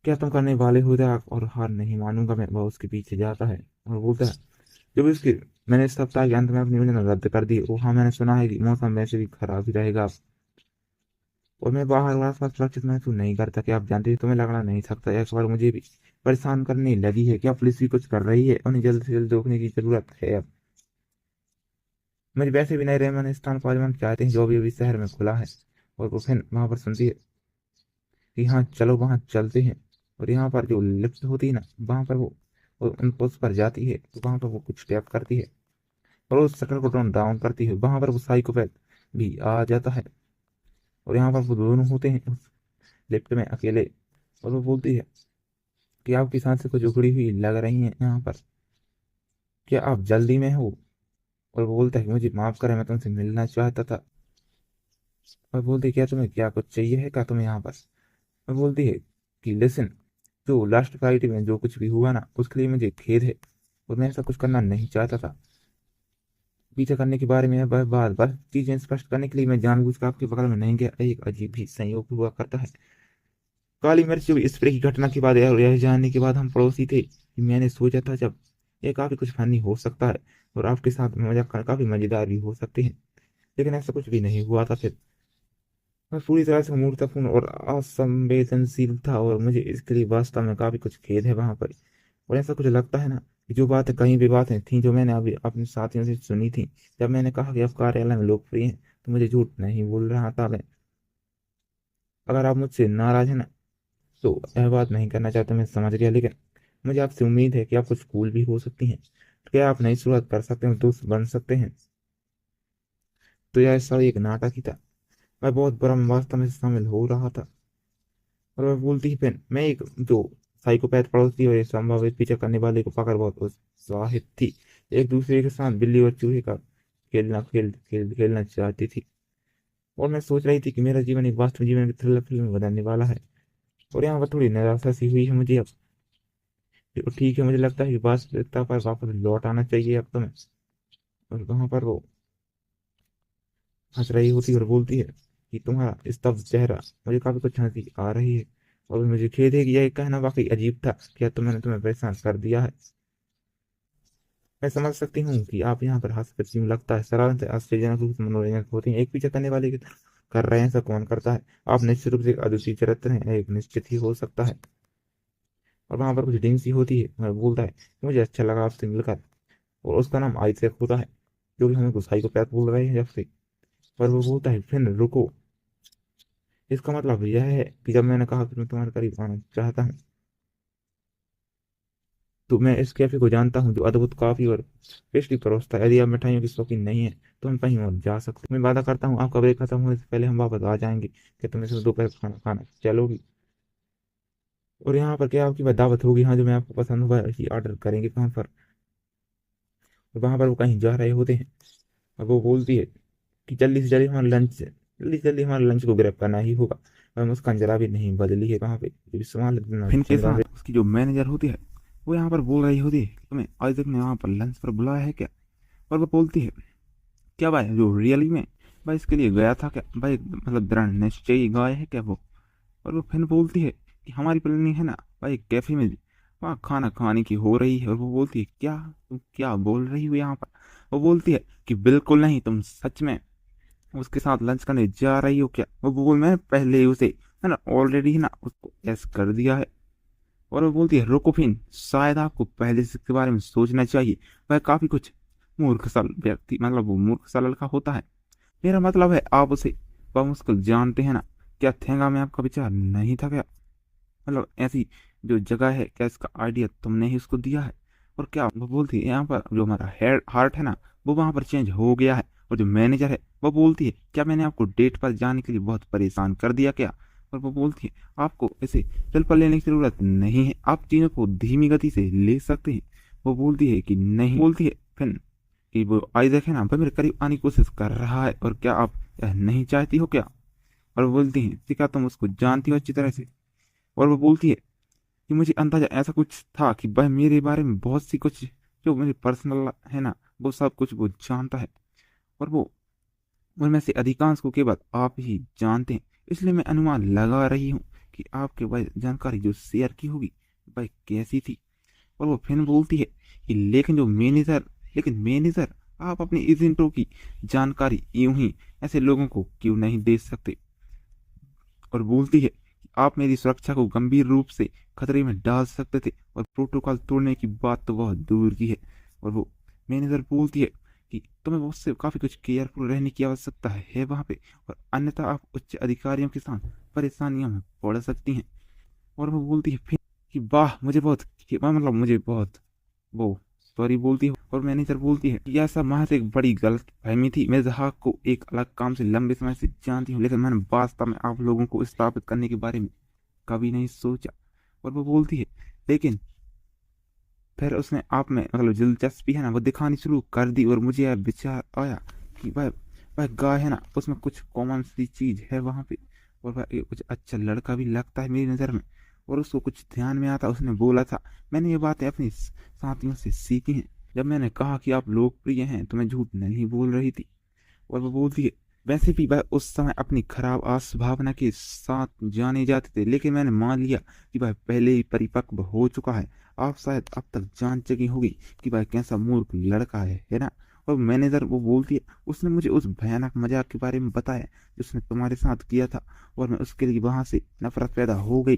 Speaker 1: क्या तुम करने वाले हो जा, और हार नहीं मानूंगा मैं। वह उसके पीछे जाता है और बोलता है जब इसके मैंने इस सप्ताह के अंत में अपनी योजना रद्द कर दी। ओ हाँ, मैंने सुना है कि मौसम वैसे भी खराब ही रहेगा, और मैं बाहर और आसपास सुरक्षित महसूस नहीं करता। कि आप जानते हैं तुम्हें लगना नहीं सकता, एक बार मुझे भी परेशान करने लगी है, क्या पुलिस भी कुछ कर रही है, उन्हें जल्द से जल्द रोकने की जरूरत है अब। मुझे वैसे भी नए रहमान स्थान पाजमान चाहते हैं जो अभी अभी शहर में खुला है। और वो फिर वहां पर सुनती है कि हाँ चलो वहां चलते हैं। और यहाँ पर जो लिफ्ट होती है ना, वहां पर वो उन उस पर जाती है, तो वहां पर वो कुछ टैप करती है और उस शटर को टोन डाउन करती है, वहां पर वो साइकोपैथ भी आ जाता है। और यहाँ पर वो दोनों होते हैं उस लिफ्ट में अकेले, और वो बोलती है कि आपकी सांसें कुछ उखड़ी हुई लग रही हैं यहाँ पर, क्या आप जल्दी में हो। और वो बोलता है कि मुझे माफ करें, मैं तुमसे मिलना चाहता था। और बोलती है क्या तुम्हें क्या कुछ चाहिए है क्या तुम्हें यहाँ पर। और बोलती है कि लिसन, जो लास्ट फ्राइडे में जो कुछ भी हुआ ना उसके लिए मुझे खेद है, और मैं ऐसा कुछ करना नहीं चाहता था। पीछे करने के बारे में बात बस चीजें स्पष्ट करने के लिए मैं जानबूझकर आपके बगल में नहीं गया। एक अजीब ही संयोग हुआ करता है, काली मिर्च स्प्रे की घटना के बाद और यह जानने के बाद हम पड़ोसी थे कि मैंने सोचा था जब ये काफी कुछ फनी हो सकता है और आपके साथ मजाक काफी मजेदार भी हो सकते हैं, लेकिन ऐसा कुछ भी नहीं हुआ था फिर। मैं पूरी तरह से मूर्खतापूर्ण और असंवेदनशील था, और मुझे इसके लिए वास्तव में काफी कुछ खेद है वहां पर। और ऐसा कुछ लगता है ना कि जो बातें कहीं भी बातें थी जो मैंने अभी अपने साथियों से सुनी थी, जब मैंने कहा कि आप कार्यालय में लोकप्रिय हैं, तो मुझे झूठ नहीं बोल रहा था मैं। अगर आप मुझसे नाराज हैं ना, तो यह बात नहीं करना चाहते, मैं समझ गया, लेकिन मुझे आपसे उम्मीद है कि आप कुछ कूल भी हो सकती हैं। क्या आप नई शुरुआत कर सकते हैं, दोस्त बन सकते हैं। तो यह सब एक नाटक ही था, मैं बहुत बुरा वास्तव में शामिल हो रहा था। और वह बोलती ही फिर मैं एक जो साइकोपैथ पड़ोसी और एक संभावित पीछा करने वाले को पकड़ बहुत उत्साहित थी, एक दूसरे के साथ बिल्ली और चूहे का खेलना चाहती थी। और मैं सोच रही थी कि मेरा जीवन एक वास्तविक जीवन की थ्रिलर फिल्म में बदलने वाला है। और यहाँ पर थोड़ी निराशा सी हुई है मुझे अब। तो ठीक है, मुझे लगता है कि वास्तविकता पर वापस लौट आना चाहिए अब तो मैं। और वहां पर वो हंस रही होती और बोलती है कि तुम्हारा स्तब्ध चेहरा, मुझे काफी कुछ हंसी आ रही है, और मुझे खेद है कि यह कहना वाकई अजीब था, क्या तो मैंने तुम्हें परेशान कर दिया है। मैं समझ सकती हूँ कि आप यहाँ पर हंस कर क्यों, लगता है शरारत आश्चर्यजनक रूप से मनोरंजक होती है, एक पीछे करने वाले की तरह कर रहे हैं ऐसा कौन करता है। आप निश्चित रूप से एक अद्वितीय चरित्र हैं, एक निश्चित ही हो सकता है। और वहां पर कुछ डिंग सी होती है, वह बोलता है कि मुझे अच्छा लगा आपसे मिलकर, और उसका नाम आइजैक होता है, जो कि हमें गुसाई को प्यार बोल रहे हैं जब से। पर वो बोलता है फिर रुको, इसका मतलब यह है कि जब मैंने कहा कि मैं तुम्हारे करीब आना चाहता हूँ, तो मैं इस कैफे को जानता हूँ जो अद्भुत कॉफी और पेस्ट्री परोसता है। यदि आप मिठाइयों की शौकीन नहीं है तो हम कहीं और जा सकते हैं। मैं वादा करता हूँ आपका ब्रेक खत्म होने से पहले हम वापस आ जाएंगे। क्या तुम इसे दोपहर का खाना खाना चलोगी? और यहाँ पर क्या आपकी दावत होगी? हाँ, जो मैं आपको पसंद होगा इसी ऑर्डर करेंगे कहाँ पर। और वहां पर वो कहीं जा रहे होते हैं, और वो बोलती है कि जल्दी से जल्दी हमारे लंच को ग्रैब करना ही होगा। और मुस्कान जरा भी नहीं बदली है वहां पे। फिन के साथ उसकी जो मैनेजर होती है वो यहाँ पर बोल रही होती है कि तुम्हें आइजैक ने वहाँ पर लंच पर बुलाया है क्या? और वो बोलती है क्या भाई, जो रियली में भाई इसके लिए गया था क्या भाई, मतलब दृढ़ निश्चयी गए है क्या वो? और वो फिर बोलती है कि हमारी प्लानिंग है ना भाई कैफे में वहाँ खाना खाने की हो रही है। और वो बोलती है क्या, तुम क्या बोल रही हो यहाँ पर? वो बोलती है कि बिल्कुल नहीं, तुम सच में उसके साथ लंच करने जा रही हो क्या? वो बोल मैं पहले ही उसे है ना ऑलरेडी ना उसको एस कर दिया है। और वो बोलती है रुको फिन, शायद आपको पहले से इसके बारे में सोचना चाहिए। वह काफी कुछ मूर्ख सा व्यक्ति, मतलब वो मूर्ख सा लड़का होता है। मेरा मतलब है आप उसे बमुश्किल जानते हैं ना। क्या थेंगा में आपका विचार नहीं था क्या? मतलब ऐसी जो जगह है, क्या इसका आइडिया तुमने ही उसको दिया है? और क्या वो बोलती है यहाँ पर जो हमारा हेड हार्ट है ना वो वहां पर चेंज हो गया है। और जो मैनेजर है वो बोलती है क्या मैंने आपको डेट पर जाने के लिए बहुत परेशान कर दिया क्या? और वो बोलती है आपको इसे दिल पर लेने की जरूरत नहीं है, आप चीजों को धीमी गति से ले सकते हैं। वो बोलती है कि नहीं, बोलती है फिर कि वो आइजैक है ना वह मेरे करीब आने की कोशिश कर रहा है, और क्या आप यह नहीं चाहती हो क्या? और वो बोलती है क्या तुम उसको जानती हो अच्छी तरह से? और वो बोलती है कि मुझे अंदाजा ऐसा कुछ था कि वह मेरे बारे में बहुत सी कुछ जो मेरे पर्सनल है ना वो सब कुछ वो जानता है, और वो उनमें से अधिकांश को केवल आप ही जानते हैं। इसलिए मैं अनुमान लगा रही हूँ कि आपके वह जानकारी जो शेयर की होगी वह कैसी थी। और वो फिर बोलती है कि लेकिन मैनेजर आप अपने एजेंटों की जानकारी यूं ही ऐसे लोगों को क्यों नहीं दे सकते? और बोलती है कि आप मेरी सुरक्षा को गंभीर रूप से खतरे में डाल सकते थे, और प्रोटोकॉल तोड़ने की बात तो बहुत दूर की है। और वो मैनेजर बोलती है कि तुम्हें मुझसे काफी कुछ केयरफुल रहने की आवश्यकता है वहां पे, और अन्यथा आप उच्च अधिकारियों के साथ परेशानियों में पड़ सकती हैं। और वो बोलती है फिर कि वाह मतलब मुझे बहुत वो सॉरी बोलती है। और मैनेजर बोलती है कि यह सब महज एक बड़ी गलत फहमी थी। मैं जहाक को एक अलग काम से लंबे समय से जानती हूँ, लेकिन मैंने वास्तव में आप लोगों को स्थापित करने के बारे में कभी नहीं सोचा। और वो बोलती है लेकिन फिर उसने आप में मतलब दिलचस्पी है ना वो दिखानी शुरू कर दी, और मुझे यह विचार आया कि वह गाय है ना उसमें कुछ कॉमन सी चीज है वहां पे, और वह एक कुछ अच्छा लड़का भी लगता है मेरी नज़र में। और उसको कुछ ध्यान में आता, उसने बोला था मैंने ये बातें अपनी साथियों से सीखी हैं। जब मैंने कहा कि आप लोकप्रिय हैं तो मैं झूठ नहीं बोल रही थी। और वो बोलती है वैसे भी वह उस समय अपनी खराब आस भावना के साथ जाने जाते थे, लेकिन मैंने मान लिया कि वह पहले ही परिपक्व हो चुका है। आप शायद अब तक जान चुकी होगी कि वह कैसा मूर्ख लड़का है ना? और मैनेजर वो बोलती है उसने मुझे उस भयानक मजाक के बारे में बताया जो उसने तुम्हारे साथ किया था, और मैं उसके लिए वहां से नफरत पैदा हो गई।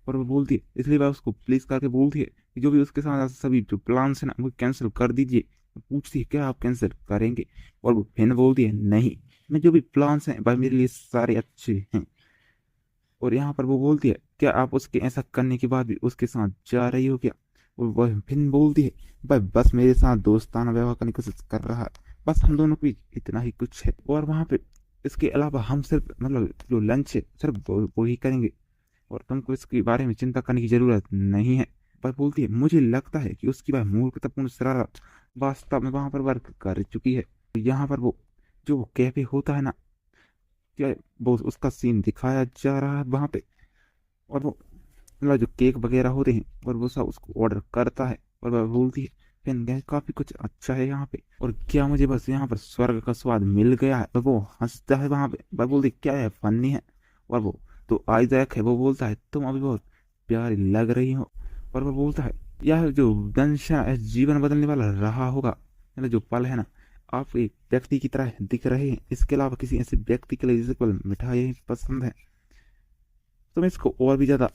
Speaker 1: और वो बोलती है इसलिए वह उसको प्लीज करके बोलती है कि जो भी उसके साथ सभी जो प्लान्स है ना वो कैंसिल कर दीजिए। वो पूछती है क्या आप कैंसिल करेंगे? और वो फिर बोलती है नहीं, मैं जो भी प्लान्स हैं भाई मेरे लिए सारे अच्छे हैं। और यहाँ पर वो बोलती है क्या आप उसके ऐसा करने के बाद भी उसके साथ जा रही हो क्या? और वह फिर बोलती है भाई बस मेरे साथ दोस्ताना व्यवहार करने की कोशिश कर रहा है, बस हम दोनों के बीच इतना ही कुछ है। और वहां पे इसके अलावा हम सिर्फ मतलब जो लंच है सिर्फ वो ही करेंगे, और तुमको इसके बारे में चिंता करने की जरूरत नहीं है। पर बोलती है मुझे लगता है कि उसकी वह मूर्खतापूर्ण शरारत वास्तव में वहां पर वर्क कर चुकी है। यहाँ पर वो जो वो कैफे होता है ना, क्या वो उसका सीन दिखाया जा रहा है वहां पे। और वो मतलब जो केक वगैरह होते हैं और वो सब उसको ऑर्डर करता है, और वह बोलती है फिर गैस काफी कुछ अच्छा है यहाँ पे, और क्या मुझे बस यहाँ पर स्वर्ग का स्वाद मिल गया है? और वो हंसता है वहां पे, वह बोलती क्या है फनी है? और वो तो आइजैक है वो बोलता है तुम अभी बहुत प्यारी लग रही हो। और वो बोलता है यह जो दंश है, जीवन बदलने वाला रहा होगा, मतलब जो पल है ना आप एक व्यक्ति की तरह दिख रहे हैं, इसके अलावा किसी ऐसे व्यक्ति के लिए जिसे केवल मिठाई पसंद है, तो मैं इसको और भी ज़्यादा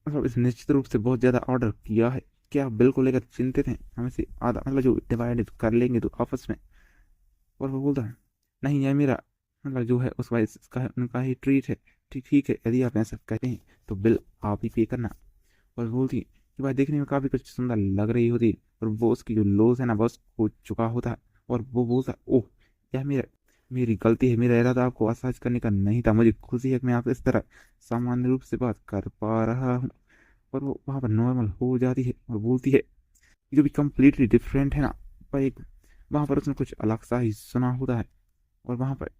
Speaker 1: इस निश्चित रूप से बहुत ज़्यादा ऑर्डर किया है। क्या आप बिल को लेकर चिंतित हैं? हम इसे आधा जो डिवाइड कर लेंगे तो आपस में। और वो बोलता है नहीं, यह मेरा जो है उस वाइस इसका है, उनका ही ट्रीट है। ठीक ठीक है, यदि आप ऐसा कहते हैं तो बिल आप ही पे करना। और बोलती है कि भाई देखने में काफ़ी कुछ सुंदर लग रही होती है, और वो उसकी जो लोज है ना बस हो चुका होता है। और वो बोलता है ओह, यह मेरी गलती है, मेरा इरादा आपको असहज करने का नहीं था। मुझे खुशी है कि मैं आपसे इस तरह सामान्य रूप से बात कर पा रहा हूँ। और वो वहाँ पर नॉर्मल हो जाती है और बोलती है जो भी कम्प्लीटली डिफरेंट है ना, पर एक वहाँ पर उसने कुछ अलग सा ही सुना होता है। और वहाँ पर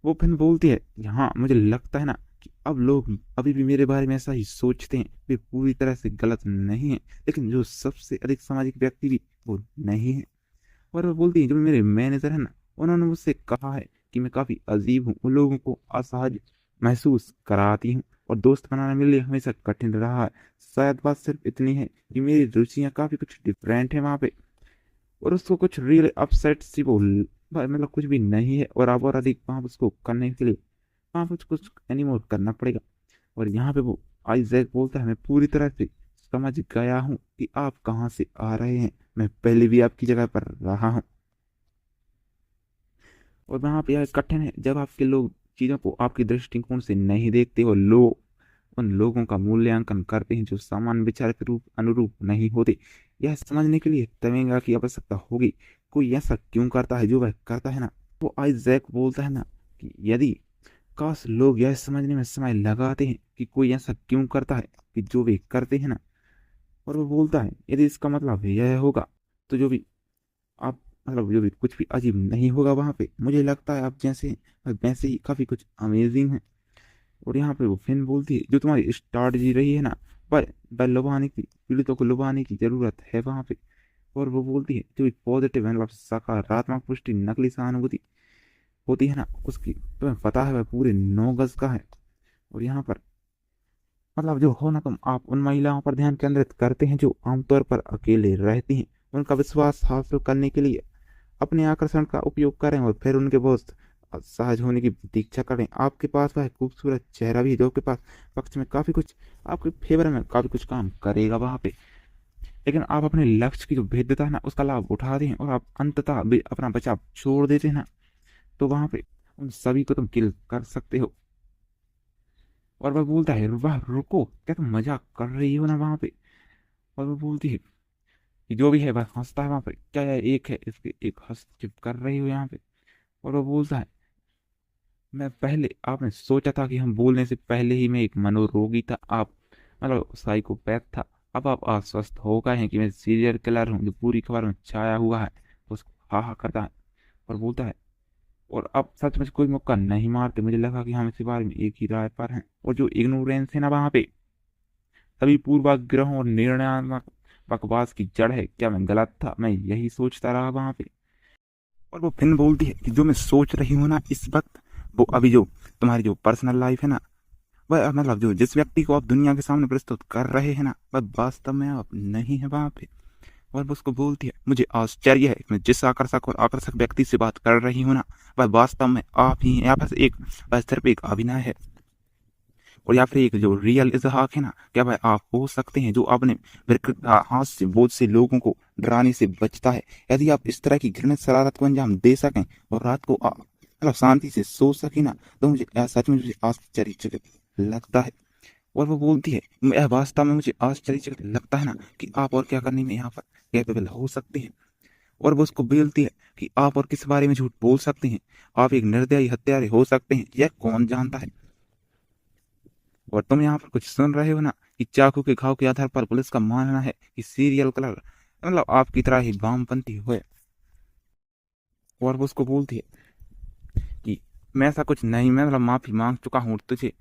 Speaker 1: वो फिर बोलती है हाँ, मुझे लगता है ना कि अब लोग अभी भी मेरे बारे में ऐसा ही सोचते हैं। वे पूरी तरह से गलत नहीं है, लेकिन जो सबसे अधिक सामाजिक व्यक्ति भी वो नहीं है। और वो बोलती है जो मेरे मैनेजर है ना, उन्होंने मुझसे कहा है कि मैं काफ़ी अजीब हूँ, उन लोगों को असहज महसूस कराती हूँ, और दोस्त बनाना मेरे लिए हमेशा कठिन रहा है। शायद बात सिर्फ इतनी है कि मेरी रुचियाँ काफ़ी कुछ डिफरेंट है वहाँ पे। और उसको कुछ रियल अपसेट सी वो मतलब कुछ भी नहीं है, और अब और अधिक वहाँ उसको करने के लिए वहाँ कुछ कुछ एनिमोर करना पड़ेगा। और यहाँ पे वो आइजैक बोलता है मैं पूरी तरह से समझ गया हूँ कि आप कहाँ से आ रहे हैं, मैं पहले भी आपकी जगह पर रहा हूँ। और वहाँ पे यह कठिन है जब आपके लोग चीज़ों को आपके दृष्टिकोण से नहीं देखते, और लोग उन लोगों का मूल्यांकन करते हैं जो सामान्य विचार के रूप अनुरूप नहीं होते। यह समझने के लिए तवेंगा की आवश्यकता होगी कोई ऐसा क्यों करता है जो वह करता है ना। वो आइजैक बोलता है ना कि यदि काश लोग यह समझने में समय लगाते हैं कि कोई ऐसा क्यों करता है कि जो वे करते हैं ना। और वो बोलता है यदि इसका मतलब यह होगा तो जो भी आप जो भी कुछ भी अजीब नहीं होगा वहाँ पे। मुझे लगता है आप जैसे वैसे ही काफ़ी कुछ अमेजिंग है। और यहाँ पे वो फिन बोलती है जो तुम्हारी स्ट्रैटेजी रही है ना, पर लुभाने की पीड़ितों को लुभाने की जरूरत है वहाँ पे। और वो बोलती है जो पॉजिटिव मतलब सकारात्मक पुष्टि नकली सहानुभूति होती है ना, उसकी तुम्हें पता है वह पूरे 9 गज का है। और यहाँ पर जो हो ना तुम, आप उन महिलाओं पर ध्यान केंद्रित करते हैं जो आमतौर पर अकेले रहती हैं। उनका विश्वास हासिल करने के लिए अपने आकर्षण का उपयोग करें और फिर उनके बहुत सहज होने की प्रतीक्षा करें। आपके पास वह खूबसूरत चेहरा भी है जो आपके पास पक्ष में काफी कुछ आपके फेवर में काफी कुछ काम करेगा वहां पे। लेकिन आप अपने लक्ष्य की जो भेद्यता है ना उसका लाभ उठाते हैं और आप अंततः भी अपना बचाव छोड़ देते हैं ना, तो वहां पे उन सभी को तुम किल कर सकते हो। और वह बोलता है वाह रुको, क्या तुम मजाक कर रही हो ना वहां पे। और वो बोलती है कि जो भी है वह हंसता है वहां पे, क्या यह एक है इसके एक हस्तक्षेप कर रही हो यहाँ पे। और वो बोलता है मैं पहले आपने सोचा था कि हम बोलने से पहले ही मैं एक मनोरोगी था, आप साइकोपैथ था। अब आप आश्वस्त हो गए हैं कि मैं सीरियल किलर हूँ जो पूरी खबर में छाया हुआ है। उसको हा हा करता है और बोलता है और अब सच में कोई मौका नहीं मारते। मुझे लगा कि हम इसी बारे में एक ही राय पर हैं। और जो इग्नोरेंस है ना वहां पे सभी पूर्वाग्रहों और निर्णयात्मक बकवास की जड़ है। क्या मैं गलत था? मैं यही सोचता रहा वहां पे। और वो फिर बोलती है कि जो मैं सोच रही हूँ ना इस वक्त, वो अभी जो तुम्हारी जो पर्सनल लाइफ है ना, वह जो जिस व्यक्ति को आप दुनिया के सामने प्रस्तुत कर रहे हैं ना, वह वास्तव में आप नहीं है वहां पे। और वो उसको बोलती है मुझे आश्चर्य है कि मैं जिस आकर्षक और आकर्षक व्यक्ति से बात कर रही हूँ ना, वह वास्तव में आप ही हैं। या फिर वह सिर्फ एक अभिनय है, और या फिर एक जो रियल इजहाक है ना, क्या भाई आप हो सकते हैं जो अपने हाथ से बहुत से लोगों को डराने से बचता है। यदि आप इस तरह की घृणित शरारत को अंजाम दे सकें और रात को शांति से सो सके ना, तो मुझे सच में मुझे आश्चर्यचकित लगता है। और वो बोलती है वास्तव में मुझे आश्चर्यचकित लगता है ना कि आप और क्या करने में यहाँ पर कैपेबल हो सकते हैं। और वो उसको बोलती है कि आप और किस बारे में झूठ बोल सकते हैं, आप एक निर्दयी हत्यारे हो सकते हैं, यह कौन जानता है। और तुम यहाँ पर कुछ सुन रहे हो ना कि चाकू के घाव के आधार पर पुलिस का मानना है कि सीरियल किलर आपकी तरह ही वामपंथी हुए। और वो उसको बोलती है कि मैं ऐसा कुछ नहीं, मैं माफी मांग चुका हूँ तुझे।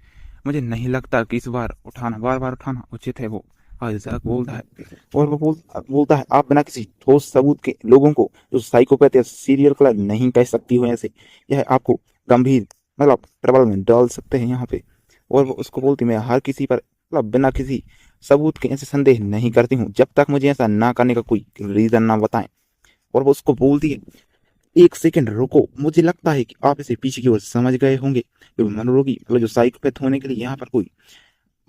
Speaker 1: मुझे नहीं लगता कि इस बार बार बार उठाना उचित है। वो आइजैक बोलता है। और वो बोलता है आप बिना किसी ठोस सबूत के लोगों को जो साइकोपैथ या सीरियल किलर नहीं कह सकती हो ऐसे, यह आपको गंभीर ट्रबल में डाल सकते हैं यहाँ पे। और वो उसको बोलती मैं हर किसी पर बिना किसी सबूत के ऐसे संदेह नहीं करती हूँ जब तक मुझे ऐसा ना करने का कोई रीजन ना बताएं। और वो उसको बोलती है एक सेकंड रुको, मुझे लगता है कि आप इसे पीछे की ओर समझ गए होंगे। जो मनोरोगी मतलब जो साइकोपैथ होने के लिए यहाँ पर कोई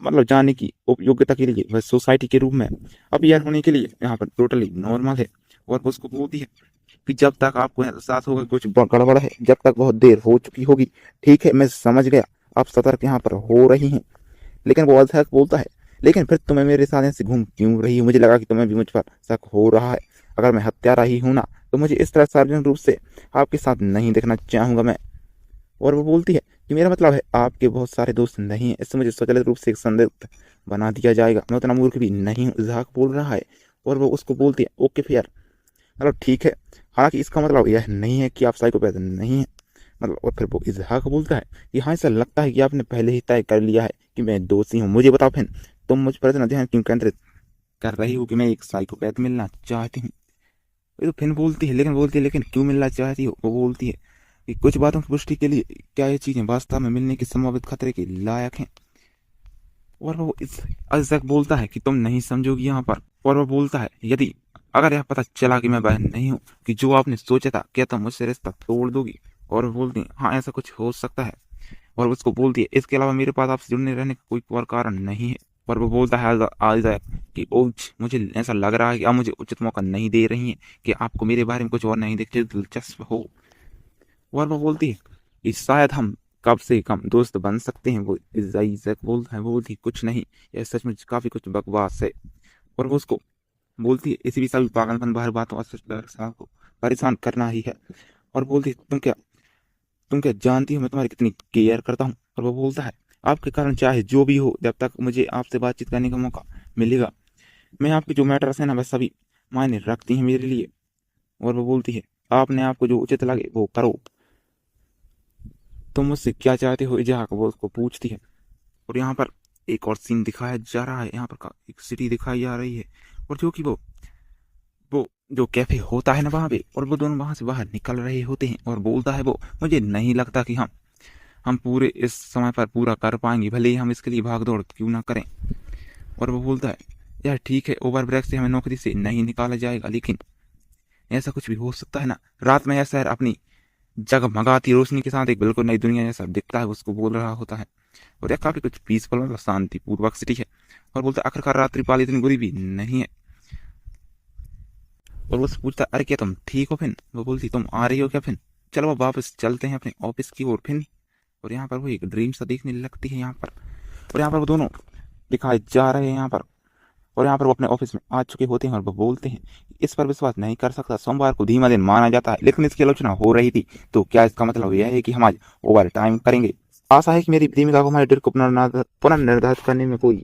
Speaker 1: मतलब जाने की योग्यता के लिए वह सोसाइटी के रूप में अपीयर होने के लिए यहाँ पर टोटली नॉर्मल है। और वो उसको बोलती है कि जब तक आपको एहसास होगा कुछ गड़बड़ है, जब तक बहुत देर हो चुकी होगी। ठीक है, मैं समझ गया, आप सतर्क यहाँ पर हो रही हैं। लेकिन वो अधक बोलता है, लेकिन फिर तुम्हें मेरे साथ ऐसे घूम क्यों रही हो? मुझे लगा कि तुम्हें भी मुझ पर शक हो रहा है। अगर मैं हत्यारा ही हूं ना, तो मुझे इस तरह सार्वजनिक रूप से आपके साथ नहीं देखना चाहूंगा मैं। और वो बोलती है कि मेरा मतलब है आपके बहुत सारे दोस्त नहीं है, इससे मुझे स्वचालित रूप से एक संदिग्ध बना दिया जाएगा। मैं उतना मूर्ख भी नहीं हूँ, इजहाक बोल रहा है। और वो उसको बोलती है ओके फिर, मतलब ठीक है। हालांकि इसका मतलब यह नहीं है कि आप साइकोपैथ नहीं है। मतलब और फिर वो इजहाक बोलता है कि हाँ, ऐसा लगता है कि आपने पहले ही तय कर लिया है कि मैं दोषी हूँ। मुझे बताओ फिर, तुम मुझ पर इतना ध्यान क्यों केंद्रित कर रही हो कि मैं एक साइकोपैथ मिलना चाहती हूँ? ये तो फिर बोलती है, लेकिन क्यों मिलना चाहती हो? वो बोलती है कि कुछ बातों की पुष्टि के लिए क्या ये चीजें वास्तव में मिलने के संभावित खतरे के लायक हैं। और वो इस अजक बोलता है कि तुम नहीं समझोगी यहाँ पर। और वो बोलता है यदि अगर यह पता चला कि मैं बहन नहीं हूँ कि जो आपने सोचा था, क्या तुम मुझसे रिश्ता तोड़ दोगी? और वो बोलती है हाँ, ऐसा कुछ हो सकता है। और उसको बोलती है इसके अलावा मेरे पास आपसे जुड़ने रहने का कोई और कारण नहीं है। और वो बोलता है आइजैक कि ओज, मुझे ऐसा लग रहा है कि आप मुझे उचित मौका नहीं दे रही हैं, कि आपको मेरे बारे में कुछ और नहीं देखते दिलचस्प हो। और वो बोलती है कि शायद हम कब से कम दोस्त बन सकते हैं। वो आइजैक बोलता है, वो बोलती है कुछ नहीं, यह सचमुच काफी कुछ बकवास है। और वो उसको बोलती है इसी भी सभी पागलपन बाहर बातों और साहब को परेशान करना ही है। और बोलती है तुम क्या जानती हो मैं तुम्हारी कितनी केयर करता हूँ? और वो बोलता है आपके कारण चाहे जो भी हो, जब तक मुझे आपसे बातचीत करने का मौका मिलेगा, मैं आपके जो मैटर्स है ना वह सभी मायने रखती हैं मेरे लिए। और वो बोलती है आपने आपको जो उचित लगे वो करो। तुम मुझसे क्या चाहते हो इजहाक, वो उसको पूछती है। और यहाँ पर एक और सीन दिखाया जा रहा है। यहाँ पर एक सिटी दिखाई जा रही है, और जो कि वो जो कैफे होता है ना वहां पे, और वो दोनों वहां से बाहर निकल रहे होते हैं। और बोलता है वो मुझे नहीं लगता कि हम पूरे इस समय पर पूरा कर पाएंगे, भले ही हम इसके लिए भाग दौड़ क्यों ना करें। और वो बोलता है यार ठीक है, ओवर ब्रेक से हमें नौकरी से नहीं निकाला जाएगा, लेकिन ऐसा कुछ भी हो सकता है ना। रात में यह शहर अपनी जगमगाती रोशनी के साथ एक बिल्कुल नई दुनिया जैसा दिखता है, उसको बोल रहा होता है। और यह काफी कुछ पीसफुल मतलब शांतिपूर्वक सिटी है। और बोलता है आखिरकार रात्रि पाली इतनी बुरी भी नहीं है। और वो पूछता अरे क्या तुम ठीक हो फिर? वो बोलती तुम आ रही हो क्या फिर? चलो अब वापस चलते हैं अपने ऑफिस की ओर फिर। और यहाँ पर वो एक ड्रीम सा देखने लगती है यहाँ पर। और यहाँ पर वो दोनों दिखाए जा रहे हैं यहाँ पर। और यहाँ पर वो अपने ऑफिस में आ चुके होते हैं, और वो बोलते हैं इस पर विश्वास नहीं कर सकता, सोमवार को धीमा दिन माना जाता है, लेकिन इसकी आलोचना हो रही थी, तो क्या इसका मतलब यह है कि हम आज ओवर टाइम करेंगे? आशा है कि मेरी भूमिका को हमारे डेट को पुनर्निर्धारित करने में कोई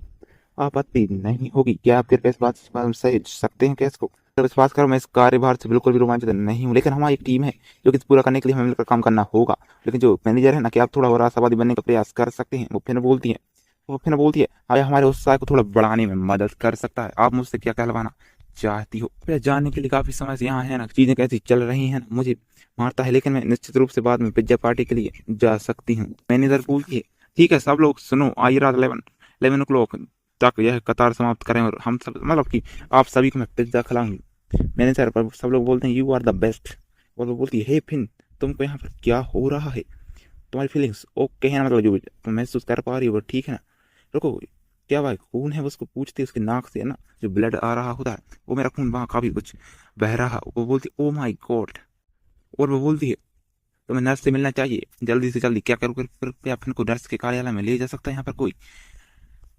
Speaker 1: आपत्ति नहीं होगी। क्या आप कृपया इस बात में सही सकते हैं कि इसको तो विश्वास करो, मैं इस कार्यभार से बिल्कुल भी रोमांचित नहीं हूँ, लेकिन हमारी एक टीम है जो कि पूरा करने के लिए हमें मिलकर काम करना होगा। लेकिन जो मैनेजर है ना, कि आप थोड़ा और आशावादी बनने का प्रयास कर सकते हैं? वो फिर बोलती है हाँ, हमारे उत्साह को थोड़ा बढ़ाने में मदद कर सकता है। आप मुझसे क्या कहलवाना चाहती हो? फिर जानने के लिए काफी समय से यहाँ है ना, चीजें कैसी चल रही हैं ना, मुझे मारता है, लेकिन मैं निश्चित रूप से बाद में पिज्जा पार्टी के लिए जा सकती हूँ। मैनेजर बोलती है ठीक है सब लोग सुनो, आइए रात 11 o'clock तक यह कतार समाप्त करें, और हम सब मतलब कि आप सभी को मैं पिज्जा खिलाऊंगी। मैनेजर पर सब लोग बोलते हैं यू आर द बेस्ट। और वो बोलती है हे फिन, तुमको यहाँ पर क्या हो रहा है? तुम्हारी फीलिंग्स ओके है ना, मतलब जो तुम महसूस कर पा रही हो वो ठीक है ना? रुको, क्या भाई खून है? वो उसको पूछती है, उसके नाक से है ना जो ब्लड आ रहा होता है, वो मेरा खून वहाँ काफी कुछ बह रहा। वो बोलती ओ माई गॉड। और वो बोलती है तुम्हें नर्स से मिलना चाहिए, जल्दी से जल्दी। क्या करूँ फिर फिन को नर्स के कार्यालय में ले जा सकता है यहाँ पर कोई?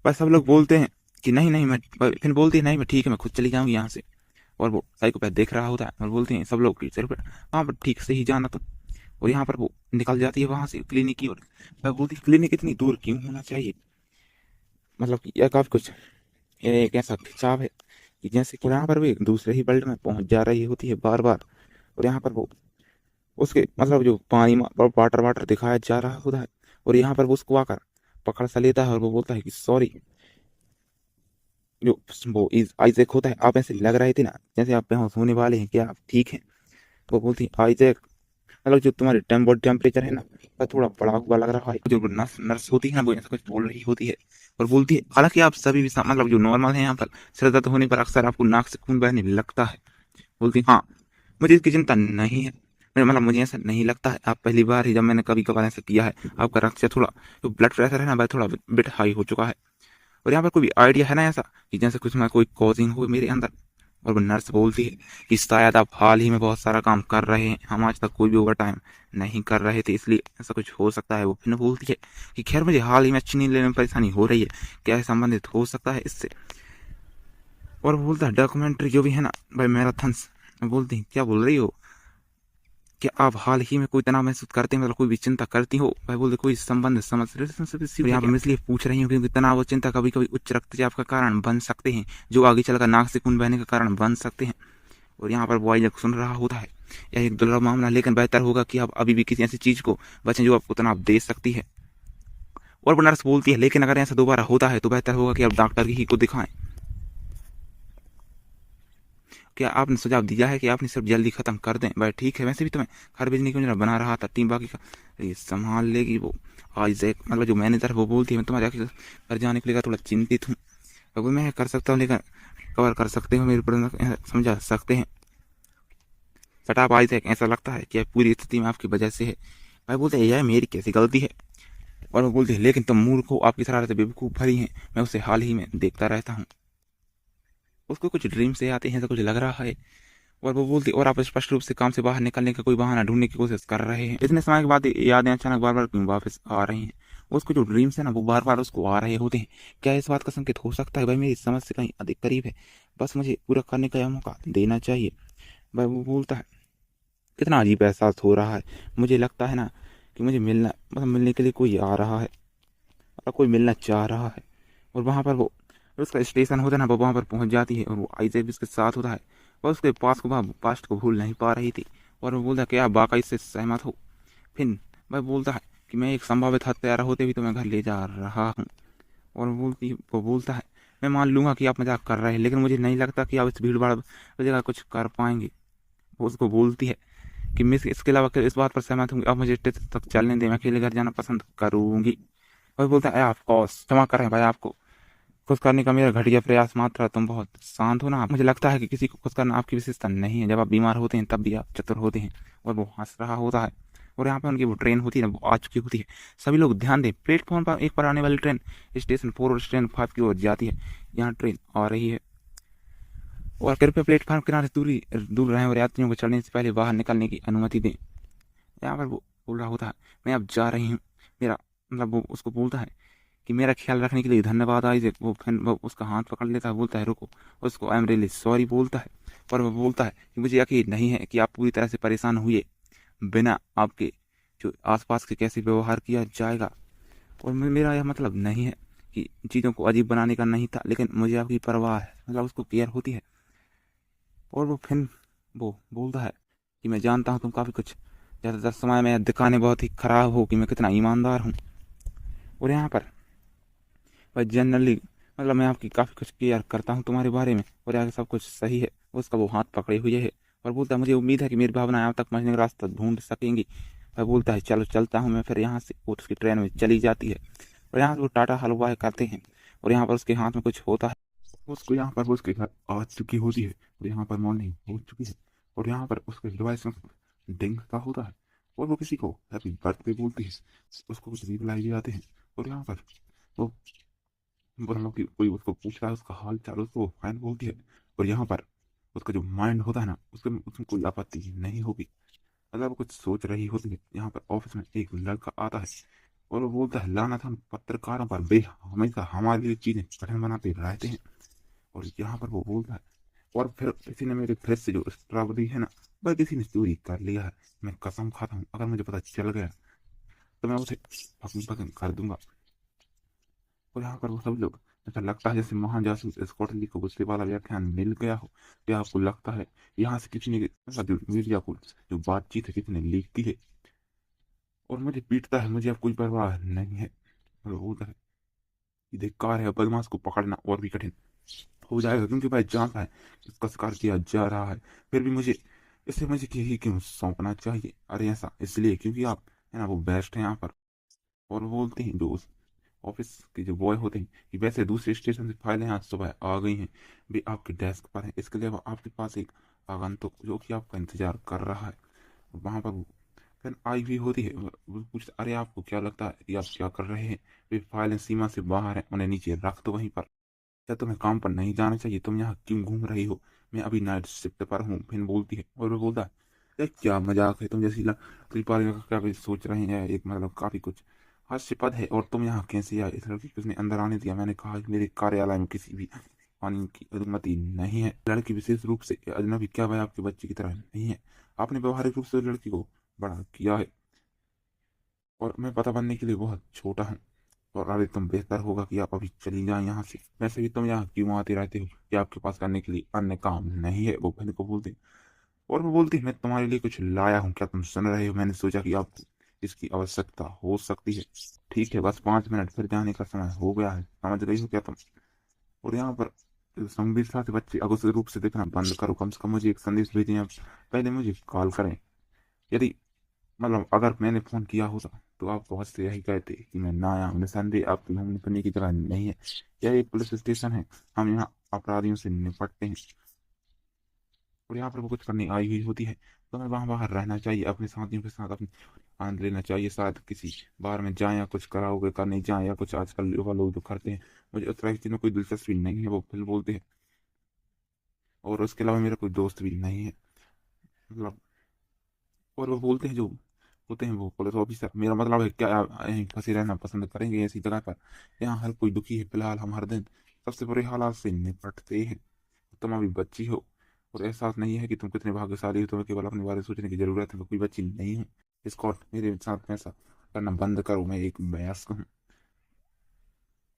Speaker 1: बस सब लोग बोलते हैं कि नहीं नहीं, मैं फिर बोलती है नहीं मैं ठीक है, मैं खुद चली जाऊंगी यहाँ से। और वो साइकोपैथ देख रहा होता है, और बोलते हैं सब लोग कि चलो हाँ पर ठीक से ही जाना तुम। और यहाँ पर वो निकल जाती है वहां से क्लिनिक की ओर। वह बोलती है क्लिनिक इतनी दूर क्यों होना चाहिए? मतलब कि यह काफी कुछ ये एक ऐसा खिंचाव है कि जैसे कि यहाँ पर वो एक दूसरे ही वर्ल्ड में पहुंच जा रही होती है बार बार। और यहाँ पर वो उसके मतलब जो पानी वाटर वाटर दिखाया जा रहा होता है, और यहाँ पर वो उसको आकर पकड़ सा लेता है, और वो बोलता है कि सॉरी। जो वो आइजैक होता है, आप ऐसे लग रहे थे ना जैसे आप बेहोश होने वाले हैं, क्या आप ठीक हैं? वो बोलती है आइजैक, मतलब जो तुम्हारे बॉडी टेम्परेचर है ना वह थोड़ा बढ़ा हुआ लग रहा है। जो नर्स नर्स होती है ना वो ऐसा कुछ बोल रही होती है, और बोलती है हालांकि आप सभी भी मतलब जो नॉर्मल है, यहाँ पर सिर दर्द होने पर अक्सर आपको नाक से खून बहने लगता है। बोलती है हाँ, मुझे इसकी चिंता नहीं है, मतलब मुझे ऐसा नहीं लगता है, आप पहली बार ही, जब मैंने कभी कभार ऐसा किया है, आपका रक्त थोड़ा जो ब्लड प्रेशर है ना भाई थोड़ा बिट हाई हो चुका है। और यहाँ पर कोई आइडिया है ना ऐसा कि जैसे कुछ ना कोई कॉजिंग हो मेरे अंदर। और वो नर्स बोलती है कि शायद आप हाल ही में बहुत सारा काम कर रहे हैं, हम आज तक कोई भी ओवर टाइम नहीं कर रहे थे, इसलिए ऐसा कुछ हो सकता है। वो फिर बोलती है कि खैर मुझे हाल ही में अच्छी नींद लेने में परेशानी हो रही है, क्या है संबंधित हो सकता है इससे। और वो बोलता है डॉक्यूमेंट्री जो भी है ना भाई मैराथन्स। बोलती है क्या बोल रही हो, क्या आप हाल ही में कोई तनाव महसूस करते हैं, मतलब कोई भी चिंता करती हो। भाई बोलते कोई संबंध समझ रिलेशनशिप यहाँ पर मैं इसलिए पूछ रही हूँ क्योंकि तनाव और चिंता कभी कभी उच्च रक्तचाप का कारण बन सकते हैं, जो आगे चलकर नाक से खून बहने का कारण बन सकते हैं। और यहाँ पर बॉय जब सुन रहा होता है यह एक दुर्लभ मामला, लेकिन बेहतर होगा कि आप अभी भी किसी ऐसी चीज को बचें जो आपको तनाव दे सकती है। और वो नर्स बोलती है लेकिन अगर ऐसा दोबारा होता है तो बेहतर होगा कि आप डॉक्टर ही को दिखाएं। क्या आपने सुझाव दिया है कि आपने सब जल्दी खत्म कर दें। भाई ठीक है, वैसे भी तो मैं घर भेजने की योजना बना रहा था, टीम बाकी का ये संभाल लेगी। वो आइजैक मतलब जो मैनेजर वो बोलती है मैं तुम्हारे घर जाने के लिए थोड़ा चिंतित हूँ। अब मैं कर सकता हूँ, लेकिन कवर कर सकते हो मेरे पर, समझा सकते हैं। सटाप आइजैक, ऐसा लगता है कि पूरी स्थिति में आपकी वजह से है। भाई बोलते हैं यह मेरी कैसी गलती है। और वो बोलते हैं लेकिन तुम मूर्ख हो, आपकी शरारतें बेवकूफ़ भरी हैं, मैं उसे हाल ही में देखता रहता हूँ। उसको कुछ ड्रीम से आते हैं, ऐसा कुछ लग रहा है। और वो बोलती और आप स्पष्ट रूप से काम से बाहर निकलने का कोई बहाना ढूंढने की कोशिश कर रहे हैं। इतने समय के बाद यादें अचानक बार बार क्यों वापस आ रही हैं। उसको जो ड्रीम्स है ना वो बार बार उसको आ रहे होते हैं। क्या इस बात का संकेत हो सकता है भाई मेरी समझ से कहीं अधिक करीब है, बस मुझे पूरा करने का यह मौका देना चाहिए। भाई वो बोलता है कितना अजीब एहसास हो रहा है, मुझे लगता है ना कि मुझे मिलना मतलब मिलने के लिए कोई आ रहा है और कोई मिलना चाह रहा है। और वहाँ पर वो उसका स्टेशन होता है ना वो वहाँ पर पहुँच जाती है और वो आइजैक भी उसके साथ होता है। और उसके पास को वह पास्ट को भूल नहीं पा रही थी। और वो बोलता है कि आप वाकई से सहमत हो। फिर वह बोलता है कि मैं एक संभावित हत्यारा होते भी तुम्हें घर ले जा रहा हूँ। और वो बोलता है मैं मान लूंगा कि आप मजाक कर रहे हैं, लेकिन मुझे नहीं लगता कि आप इस भीड़ भाड़ जगह कुछ कर पाएंगे। वो उसको बोलती है कि मैं इसके अलावा इस बात पर सहमत हूँ, अब मुझे स्टेशन तक चलने दें, मैं अकेले घर जाना पसंद करूंगी। और बोलता है ऑफ कोर्स, क्षमा करें भाई, आपको खुश करने का मेरा घटिया प्रयास मात्र, तुम बहुत शांत हो ना। मुझे लगता है कि किसी को खुश करना आपकी विशेषता नहीं है, जब आप बीमार होते हैं तब भी आप चतुर होते हैं। और वो हंस रहा होता है। और यहाँ पे उनकी वो ट्रेन होती है ना वो आ चुकी होती है। सभी लोग ध्यान दें, प्लेटफॉर्म पर एक पर आने वाली ट्रेन स्टेशन 4 और स्टेशन 5 की ओर जाती है। यहाँ ट्रेन आ रही है और कृपया प्लेटफॉर्म किनारे दूर रहें और यात्रियों को चढ़ने से पहले बाहर निकलने की अनुमति दें। यहाँ पर वो बोल रहा होता है मैं अब जा रही हूँ, मेरा मतलब वो उसको बोलता है कि मेरा ख्याल रखने के लिए धन्यवाद आइजैक। वो फिर वो उसका हाथ पकड़ लेता है, बोलता है रुको, उसको आई एम रियली सॉरी बोलता है। और वो बोलता है कि मुझे यकीन नहीं है कि आप पूरी तरह से परेशान हुए बिना आपके जो आसपास के कैसे व्यवहार किया जाएगा। और मेरा यह मतलब नहीं है कि चीज़ों को अजीब बनाने का नहीं था, लेकिन मुझे आपकी परवाह है, मतलब उसको केयर होती है। और वो फिर वो बोलता है कि मैं जानता हूँ तुम काफ़ी कुछ ज़्यादातर समय में दिखाने बहुत ही खराब हो कि मैं कितना ईमानदार हूँ। और यहाँ पर भाई जनरली मतलब मैं आपकी काफ़ी कुछ केयर करता हूँ तुम्हारे बारे में और आगे सब कुछ सही है। उसका वो हाथ पकड़े हुए है और बोलता है मुझे उम्मीद है कि मेरी भावनाएं आप तक पहुँचने का रास्ता ढूंढ सकेंगी। वह बोलता है चलो चलता हूँ मैं। फिर यहाँ से वो उसकी ट्रेन में चली जाती है और यहाँ से वो टाटा हलवा करते हैं और यहाँ पर उसके हाथ में कुछ होता है। उसको यहाँ पर वो उसके घर आ चुकी होती है और यहाँ पर मॉर्निंग हो चुकी है और यहाँ पर उसके डिवाइस में डिंग का होता है और वो किसी को हैप्पी बर्थडे बोलती है। उसको कुछ रिप्लाई भी आते हैं और यहाँ पर वो मतलब कि कोई उसको पूछ रहा है उसका हाल चाल, उसको फाइन बोलती है। और यहाँ पर उसका जो माइंड होता है ना उसके उसमें कोई आपत्ति नहीं होगी, मतलब वो कुछ सोच रही होती है। यहाँ पर ऑफिस में एक लड़का आता है और वो बोलता है लानत हम पत्रकारों पर बे हमेशा हमारे लिए चीजें कठिन बनाते रहते हैं। और यहाँ पर वो बोलता है और फिर किसी ने मेरे फ्रिज से जो स्ट्रॉबेरी है ना वह किसी ने चोरी कर लिया है, मैं कसम खाता हूँ अगर मुझे पता चल गया तो मैं उसे भस्म भस्म कर दूंगा। और यहाँ पर वो सब लोग ऐसा लगता है जैसे महान जासूस स्कॉटलैंड को गुस्से वाला व्याख्यान मिल गया हो। क्या आपको लगता है यहाँ से किसी ने ऐसा जो मीडिया को जो बातचीत है किसी ने लीक की है और मुझे पीटता है, मुझे अब कोई परवाह नहीं है। और वो बोलता है कि धिक्कार है, बदमाश को पकड़ना और भी कठिन हो जाएगा क्योंकि भाई जानता है कि इसका शिकार किया जा रहा है, फिर भी मुझे इसे मुझे यही क्यों सौंपना चाहिए। अरे ऐसा इसलिए क्योंकि आप है ना वो बेस्ट है यहाँ पर। और वो बोलते हैं जो ऑफिस के जो बॉय होते हैं कि वैसे दूसरे स्टेशन से फाइलें आज सुबह आ गई हैं, भी आपके डेस्क पर है, इसके अलावा आपके पास एक आगंतुक जो कि आपका इंतजार कर रहा है। वहां पर फिर आई हुई होती है। वो पूछता, अरे आपको क्या लगता है कि आप क्या कर रहे हैं? वे फाइलें सीमा से बाहर हैं, उन्हें नीचे रख दो वहीं पर। क्या तुम्हें काम पर नहीं जाना चाहिए? तुम यहाँ क्यों घूम रही हो? मैं अभी नाइट शिफ्ट पर हूँ, फिर बोलती है। और वो बोलता है, "ये क्या मजाक है? तुम जैसी त्रिपाली का क्या भी सोच रही हैं? एक मतलब काफी कुछ हास्यास्पद है। और तुम यहाँ कैसे आए? इस लड़की को किसने अंदर आने दिया? मैंने कहा कि मेरे कार्यालय में किसी भी पानी की अनुमति नहीं है। लड़की विशेष रूप से अजनबी क्या वह आपके बच्चे की तरह नहीं है? आपने व्यवहारिक रूप से उस लड़की को बड़ा किया है, और मैं पता बनने के लिए बहुत छोटा हूँ। और अरे तुम बेहतर होगा कि आप अभी चली जाएं यहाँ से। वैसे भी तुम यहाँ क्यों आते रहते हो? कि आपके पास करने के लिए अन्य काम नहीं है?" वो बहन को बोलते। और वो बोलती, "मैं तुम्हारे लिए कुछ लाया हूँ, क्या तुम सुन रहे हो? मैंने सोचा कि आपको इसकी आवश्यकता हो सकती है।" "ठीक है, बस 5 मिनट, फिर जाने का समय हो गया है, समझ गई हो क्या तुम?" और यहाँ पर संवेदनशीलता से बच्चे अगोचर रूप से देखना बंद करो। कम से कम मुझे एक संदेश भेजें, आप पहले मुझे कॉल करें। यदि मतलब अगर मैंने फोन किया होता तो आप बहुत से यही कहते कि मैं ना आया। निसंदेह आपकी घूमने फिरने की जगह नहीं है, यह एक पुलिस स्टेशन है। हम यहाँ अपराधियों से निपटते हैं। और यहाँ पर वो कुछ करने आई हुई होती है, तो हमें वहाँ बाहर रहना चाहिए, अपने साथियों के साथ अपने आनंद लेना चाहिए। शायद किसी बार में जाए या कुछ कराओगे करने जाए, या कुछ आजकल युवा लोग जो करते हैं, मुझे उस तरह की चीज़ों में कोई दिलचस्पी नहीं है। वो फिर बोलते हैं, और उसके अलावा मेरा कोई दोस्त भी नहीं है मतलब। और वो बोलते हैं, जो होते हैं वो पुलिस ऑफिसर, मेरा मतलब है क्या आप यहीं फंसे रहना पसंद करेंगे ऐसी जगह पर? यहाँ हर कोई दुखी है फिलहाल। हम हर दिन सबसे बुरे हालात से निपटते हैं। तुम अभी बच्ची हो, और एहसास नहीं है कि तुम कितने भाग्यशाली हो। तुम्हें केवल अपने बारे में सोचने की जरूरत है। मैं कोई बच्ची नहीं हूँ। स्कॉट, मेरे साथ ऐसा करना बंद करो। मैं एक वयस्क हूँ।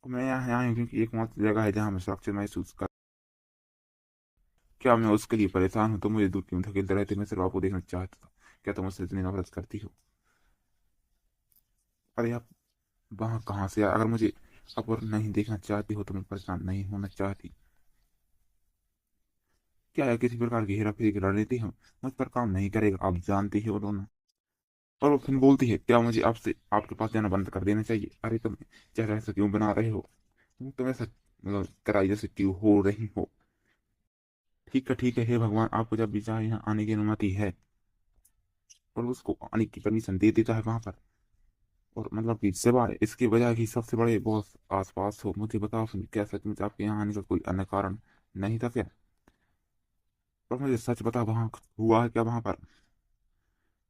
Speaker 1: मैं यहाँ आया हूँ क्योंकि एकमात्र जगह है जहाँ मैं सुरक्षित महसूस कर। क्या मैं उसके लिए परेशान हूँ? तुम मुझे दूर क्यों धकेलते रहते? मैं सिर्फ आपको देखना चाहता था। क्या तुम मुझसे इतनी नफरत करती हो? अरे आप वहां कहाँ से आए? अगर मुझे अब और नहीं देखना चाहती हो तो मैं परेशान नहीं होना चाहती। क्या है, किसी प्रकार की हेरा फेरी की रणनीति हम मुझ पर काम नहीं करेगा, आप जानती हो दोनों। और वो फिर बोलती है, क्या मुझे आपसे आपके पास जाना बंद कर देना चाहिए? अरे तुम चेहरा ऐसा क्यों बना रहे हो? तुम ऐसा मतलब कराई जैसे क्यों हो रही हो? ठीक है, हे भगवान, आपको जब भी चाहे यहाँ आने की अनुमति है। और उसको आने की परमिशन दे देता है वहां पर। और मतलब कि सिवाय इसके बजाय कि सबसे बड़े बॉस आसपास हो। मुझे बताओ, फिर क्या सचमुच आपके यहाँ आने का कोई अन्य कारण नहीं था क्या? और मुझे सच बता, वहाँ हुआ है क्या वहां पर?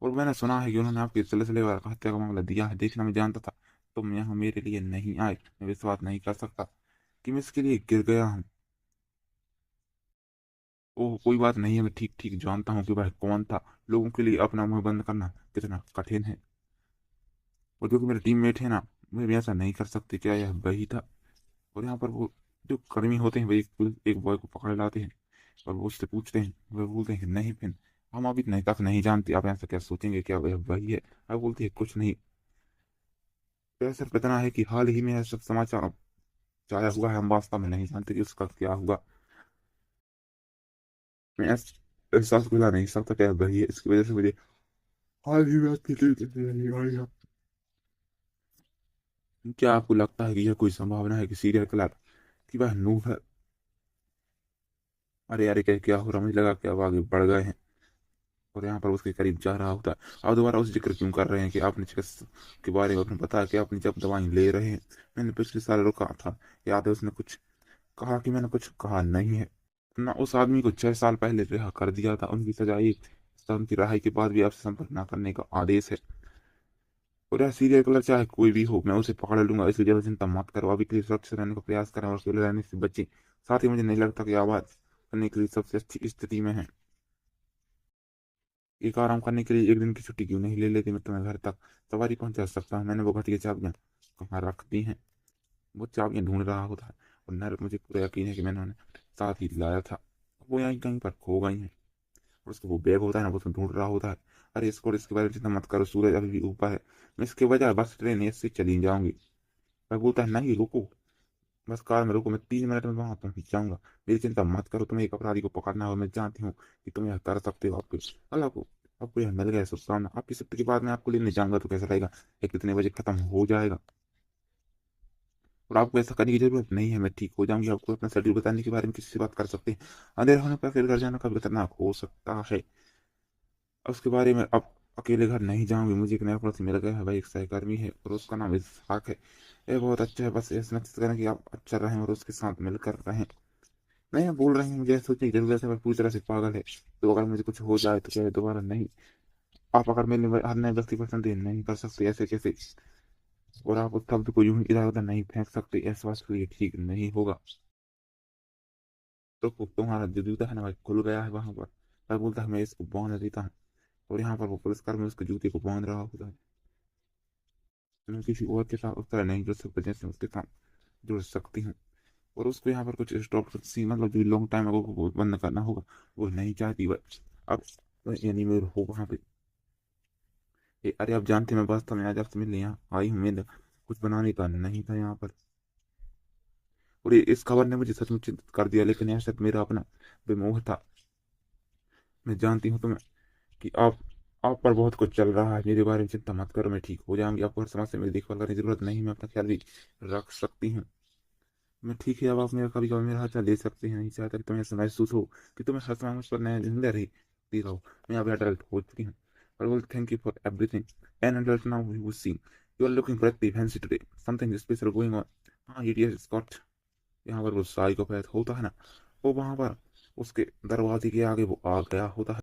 Speaker 1: और मैंने सुना है कि उन्होंने आपके सिलसिले वार हत्या का मामला दिया है। देखना मैं जानता था तुम यहाँ मेरे लिए नहीं आए। मैं विश्वास नहीं कर सकता कि मैं इसके लिए गिर गया हूँ। ओह, कोई बात नहीं है, मैं ठीक ठीक जानता हूँ कि वह कौन था। लोगों के लिए अपना मुंह बंद करना कितना कठिन है। और जो कि मेरे टीममेट है ना, वे भी ऐसा नहीं कर सकते। क्या यह वही था? और यहाँ पर वो जो कर्मी होते हैं, वे एक बॉय को पकड़ लाते हैं। और वो उससे पूछते हैं, वह बोलते हैं कि नहीं फिर हम अभी नहीं तक नहीं जानते। आप ऐसा क्या सोचेंगे, क्या वह वही है? अब बोलती है, कुछ नहीं, तो सिर्फ इतना है कि हाल ही में यह सब समाचार छाया हुआ है। हम वास्तव में नहीं जानते कि उसका क्या हुआ। मैं एहसास मिला नहीं सकता क्या वही है। इसकी वजह से मुझे हाल ही में आपकी नींद नहीं आई है। क्या आपको लगता है कि यह कोई संभावना है कि सीरियल किलर की वह नूह है? अरे अरे, क्या हो रहा? मुझे लगा कि अब आगे बढ़ गए हैं। और यहाँ पर उसके करीब जा रहा होता है। आप दोबारा उस जिक्र क्यों कर रहे हैं कि आपने चिकित्सा के बारे में आपने बताया कि आपने जब दवाई ले रहे हैं? मैंने पिछले साल रुका था, याद है? उसने कुछ कहा कि मैंने कुछ कहा नहीं है ना। उस आदमी को 6 साल पहले रिहा कर दिया था। उनकी सजा एक साल की रिहाई के बाद भी आपसे संपर्क न करने का आदेश है। और यह सीरियल किलर चाहे कोई भी हो, मैं उसे पकड़ लूंगा, इसलिए ज्यादा चिंता मत करो। अभी के लिए सुरक्षित रहने का प्रयास करें और अकेले रहने से बचें। साथ ही मुझे नहीं लगता कि आवाज करने के लिए सबसे अच्छी स्थिति में है। एक आराम करने के लिए एक दिन की छुट्टी क्यों नहीं ले लेती? मैं तुम्हें घर तक सवारी पहुंचा सकता हूँ। मैंने वो घटिया चाबियां कहाँ रख दी हैं? वो चाबियां ढूंढ रहा होता है। और नर मुझे पूरा यकीन है कि मैंने उन्हें साथ ही लाया था। वो यहीं कहीं पर खो गई हैं। और उसका वो बैग होता है ना, वो उसमें ढूंढ रहा होता है। अरे इसको, इसके बारे में चिंता मत करो, सूरज अभी भी ऊपर है। मैं इसके बजाय बस ट्रेन इससे चली जाऊंगी। वह बोलता है, नहीं रुको, बस कार में रुको, मैं 3 मिनट में वहां पहुंच जाऊंगा। मेरी चिंता मत करो, तुम्हें एक अपराधी को पकड़ना हो, मैं जानती हूँ कि तुम यह कर सकते हो। आपको अल्लाह को आपको यह मिल गया शुभकामना। आपकी शिफ्ट के बाद मैं आपको लेने जाऊंगा तो कैसा रहेगा? ये कितने बजे खत्म हो जाएगा? और आपको ऐसा करने की जरूरत नहीं है, मैं ठीक हो जाऊंगी। आपको अपना शेड्यूल बताने के बारे में किसी से बात कर सकते हैं। अंधेरा होने पर फिर घर जाना कभी खतरनाक हो सकता है। उसके बारे में अब अकेले घर नहीं जाऊंगी। मुझे एक नया पड़ोसी मिल गया है भाई, एक सहकर्मी है और उसका नाम इसहाक है। ये बहुत अच्छा है, बस ये सुनिश्चित करें कि आप अच्छा रहें और उसके साथ मिलकर रहें। नहीं, आप बोल रहे हैं मुझे सोचने की जरूरत है, मैं पूरी तरह से पागल है। तो अगर मुझे कुछ हो जाए तो क्या दोबारा नहीं, आप अगर मेरे हर नए व्यक्ति पसंद नहीं कर सकते ऐसे कैसे, और आप उस शब्द को यूं ही इधर उधर नहीं फेंक सकते, इस बात के लिए ठीक नहीं होगा। तो तुम्हारा जो जूता है ना भाई खुल गया है वहां पर। मैं बोलता है मैं इसको बांध देता हूँ, और यहाँ पर वो पुरस्कार में उसके जूते को बांध रहा होता है। मैं किसी और के साथ उस तरह नहीं जुड़ सकता जैसे उसके साथ जुड़ सकती हूँ। और उसको यहाँ पर कुछ स्टॉप सी, मतलब जो लॉन्ग टाइम अगो को बंद करना होगा वो नहीं चाहती वह अब। यानी मेरे हो वहाँ पे अरे आप जानते हैं मैं वास्तव में आज आपसे मिलने यहाँ आई हूँ। मैं कुछ बनाने का नहीं था यहाँ पर, और इस खबर ने मुझे सचमुच चिंतित कर दिया, लेकिन यह शायद मेरा अपना बेमोह था। मैं जानती हूँ तुम्हें कि आप पर बहुत कुछ चल रहा है। मेरे बारे में चिंता मत करो, मैं ठीक हो जाऊंगी। आपको हर समस्या मेरी देखभाल करने की जरूरत नहीं, मैं अपना ख्याल भी रख सकती हूँ। मैं ठीक है, अब आप मेरा कभी कभी मेरा हाथ ले सकते हैं। नहीं चाहता कि तुम्हें ऐसा महसूस हो कि तुम्हें हर समय मुझ पर नया जिंदा रही रहो। मैं अभी अडल्ट हो चुकी हूँ। I will thank you for everything. An adult now you see. You are looking pretty fancy today. Something special going on. हाँ ये स्कॉट, यहाँ पर वो साइकोपैथ होता है ना, वो वहां पर उसके दरवाजे के आगे वो आ गया होता है।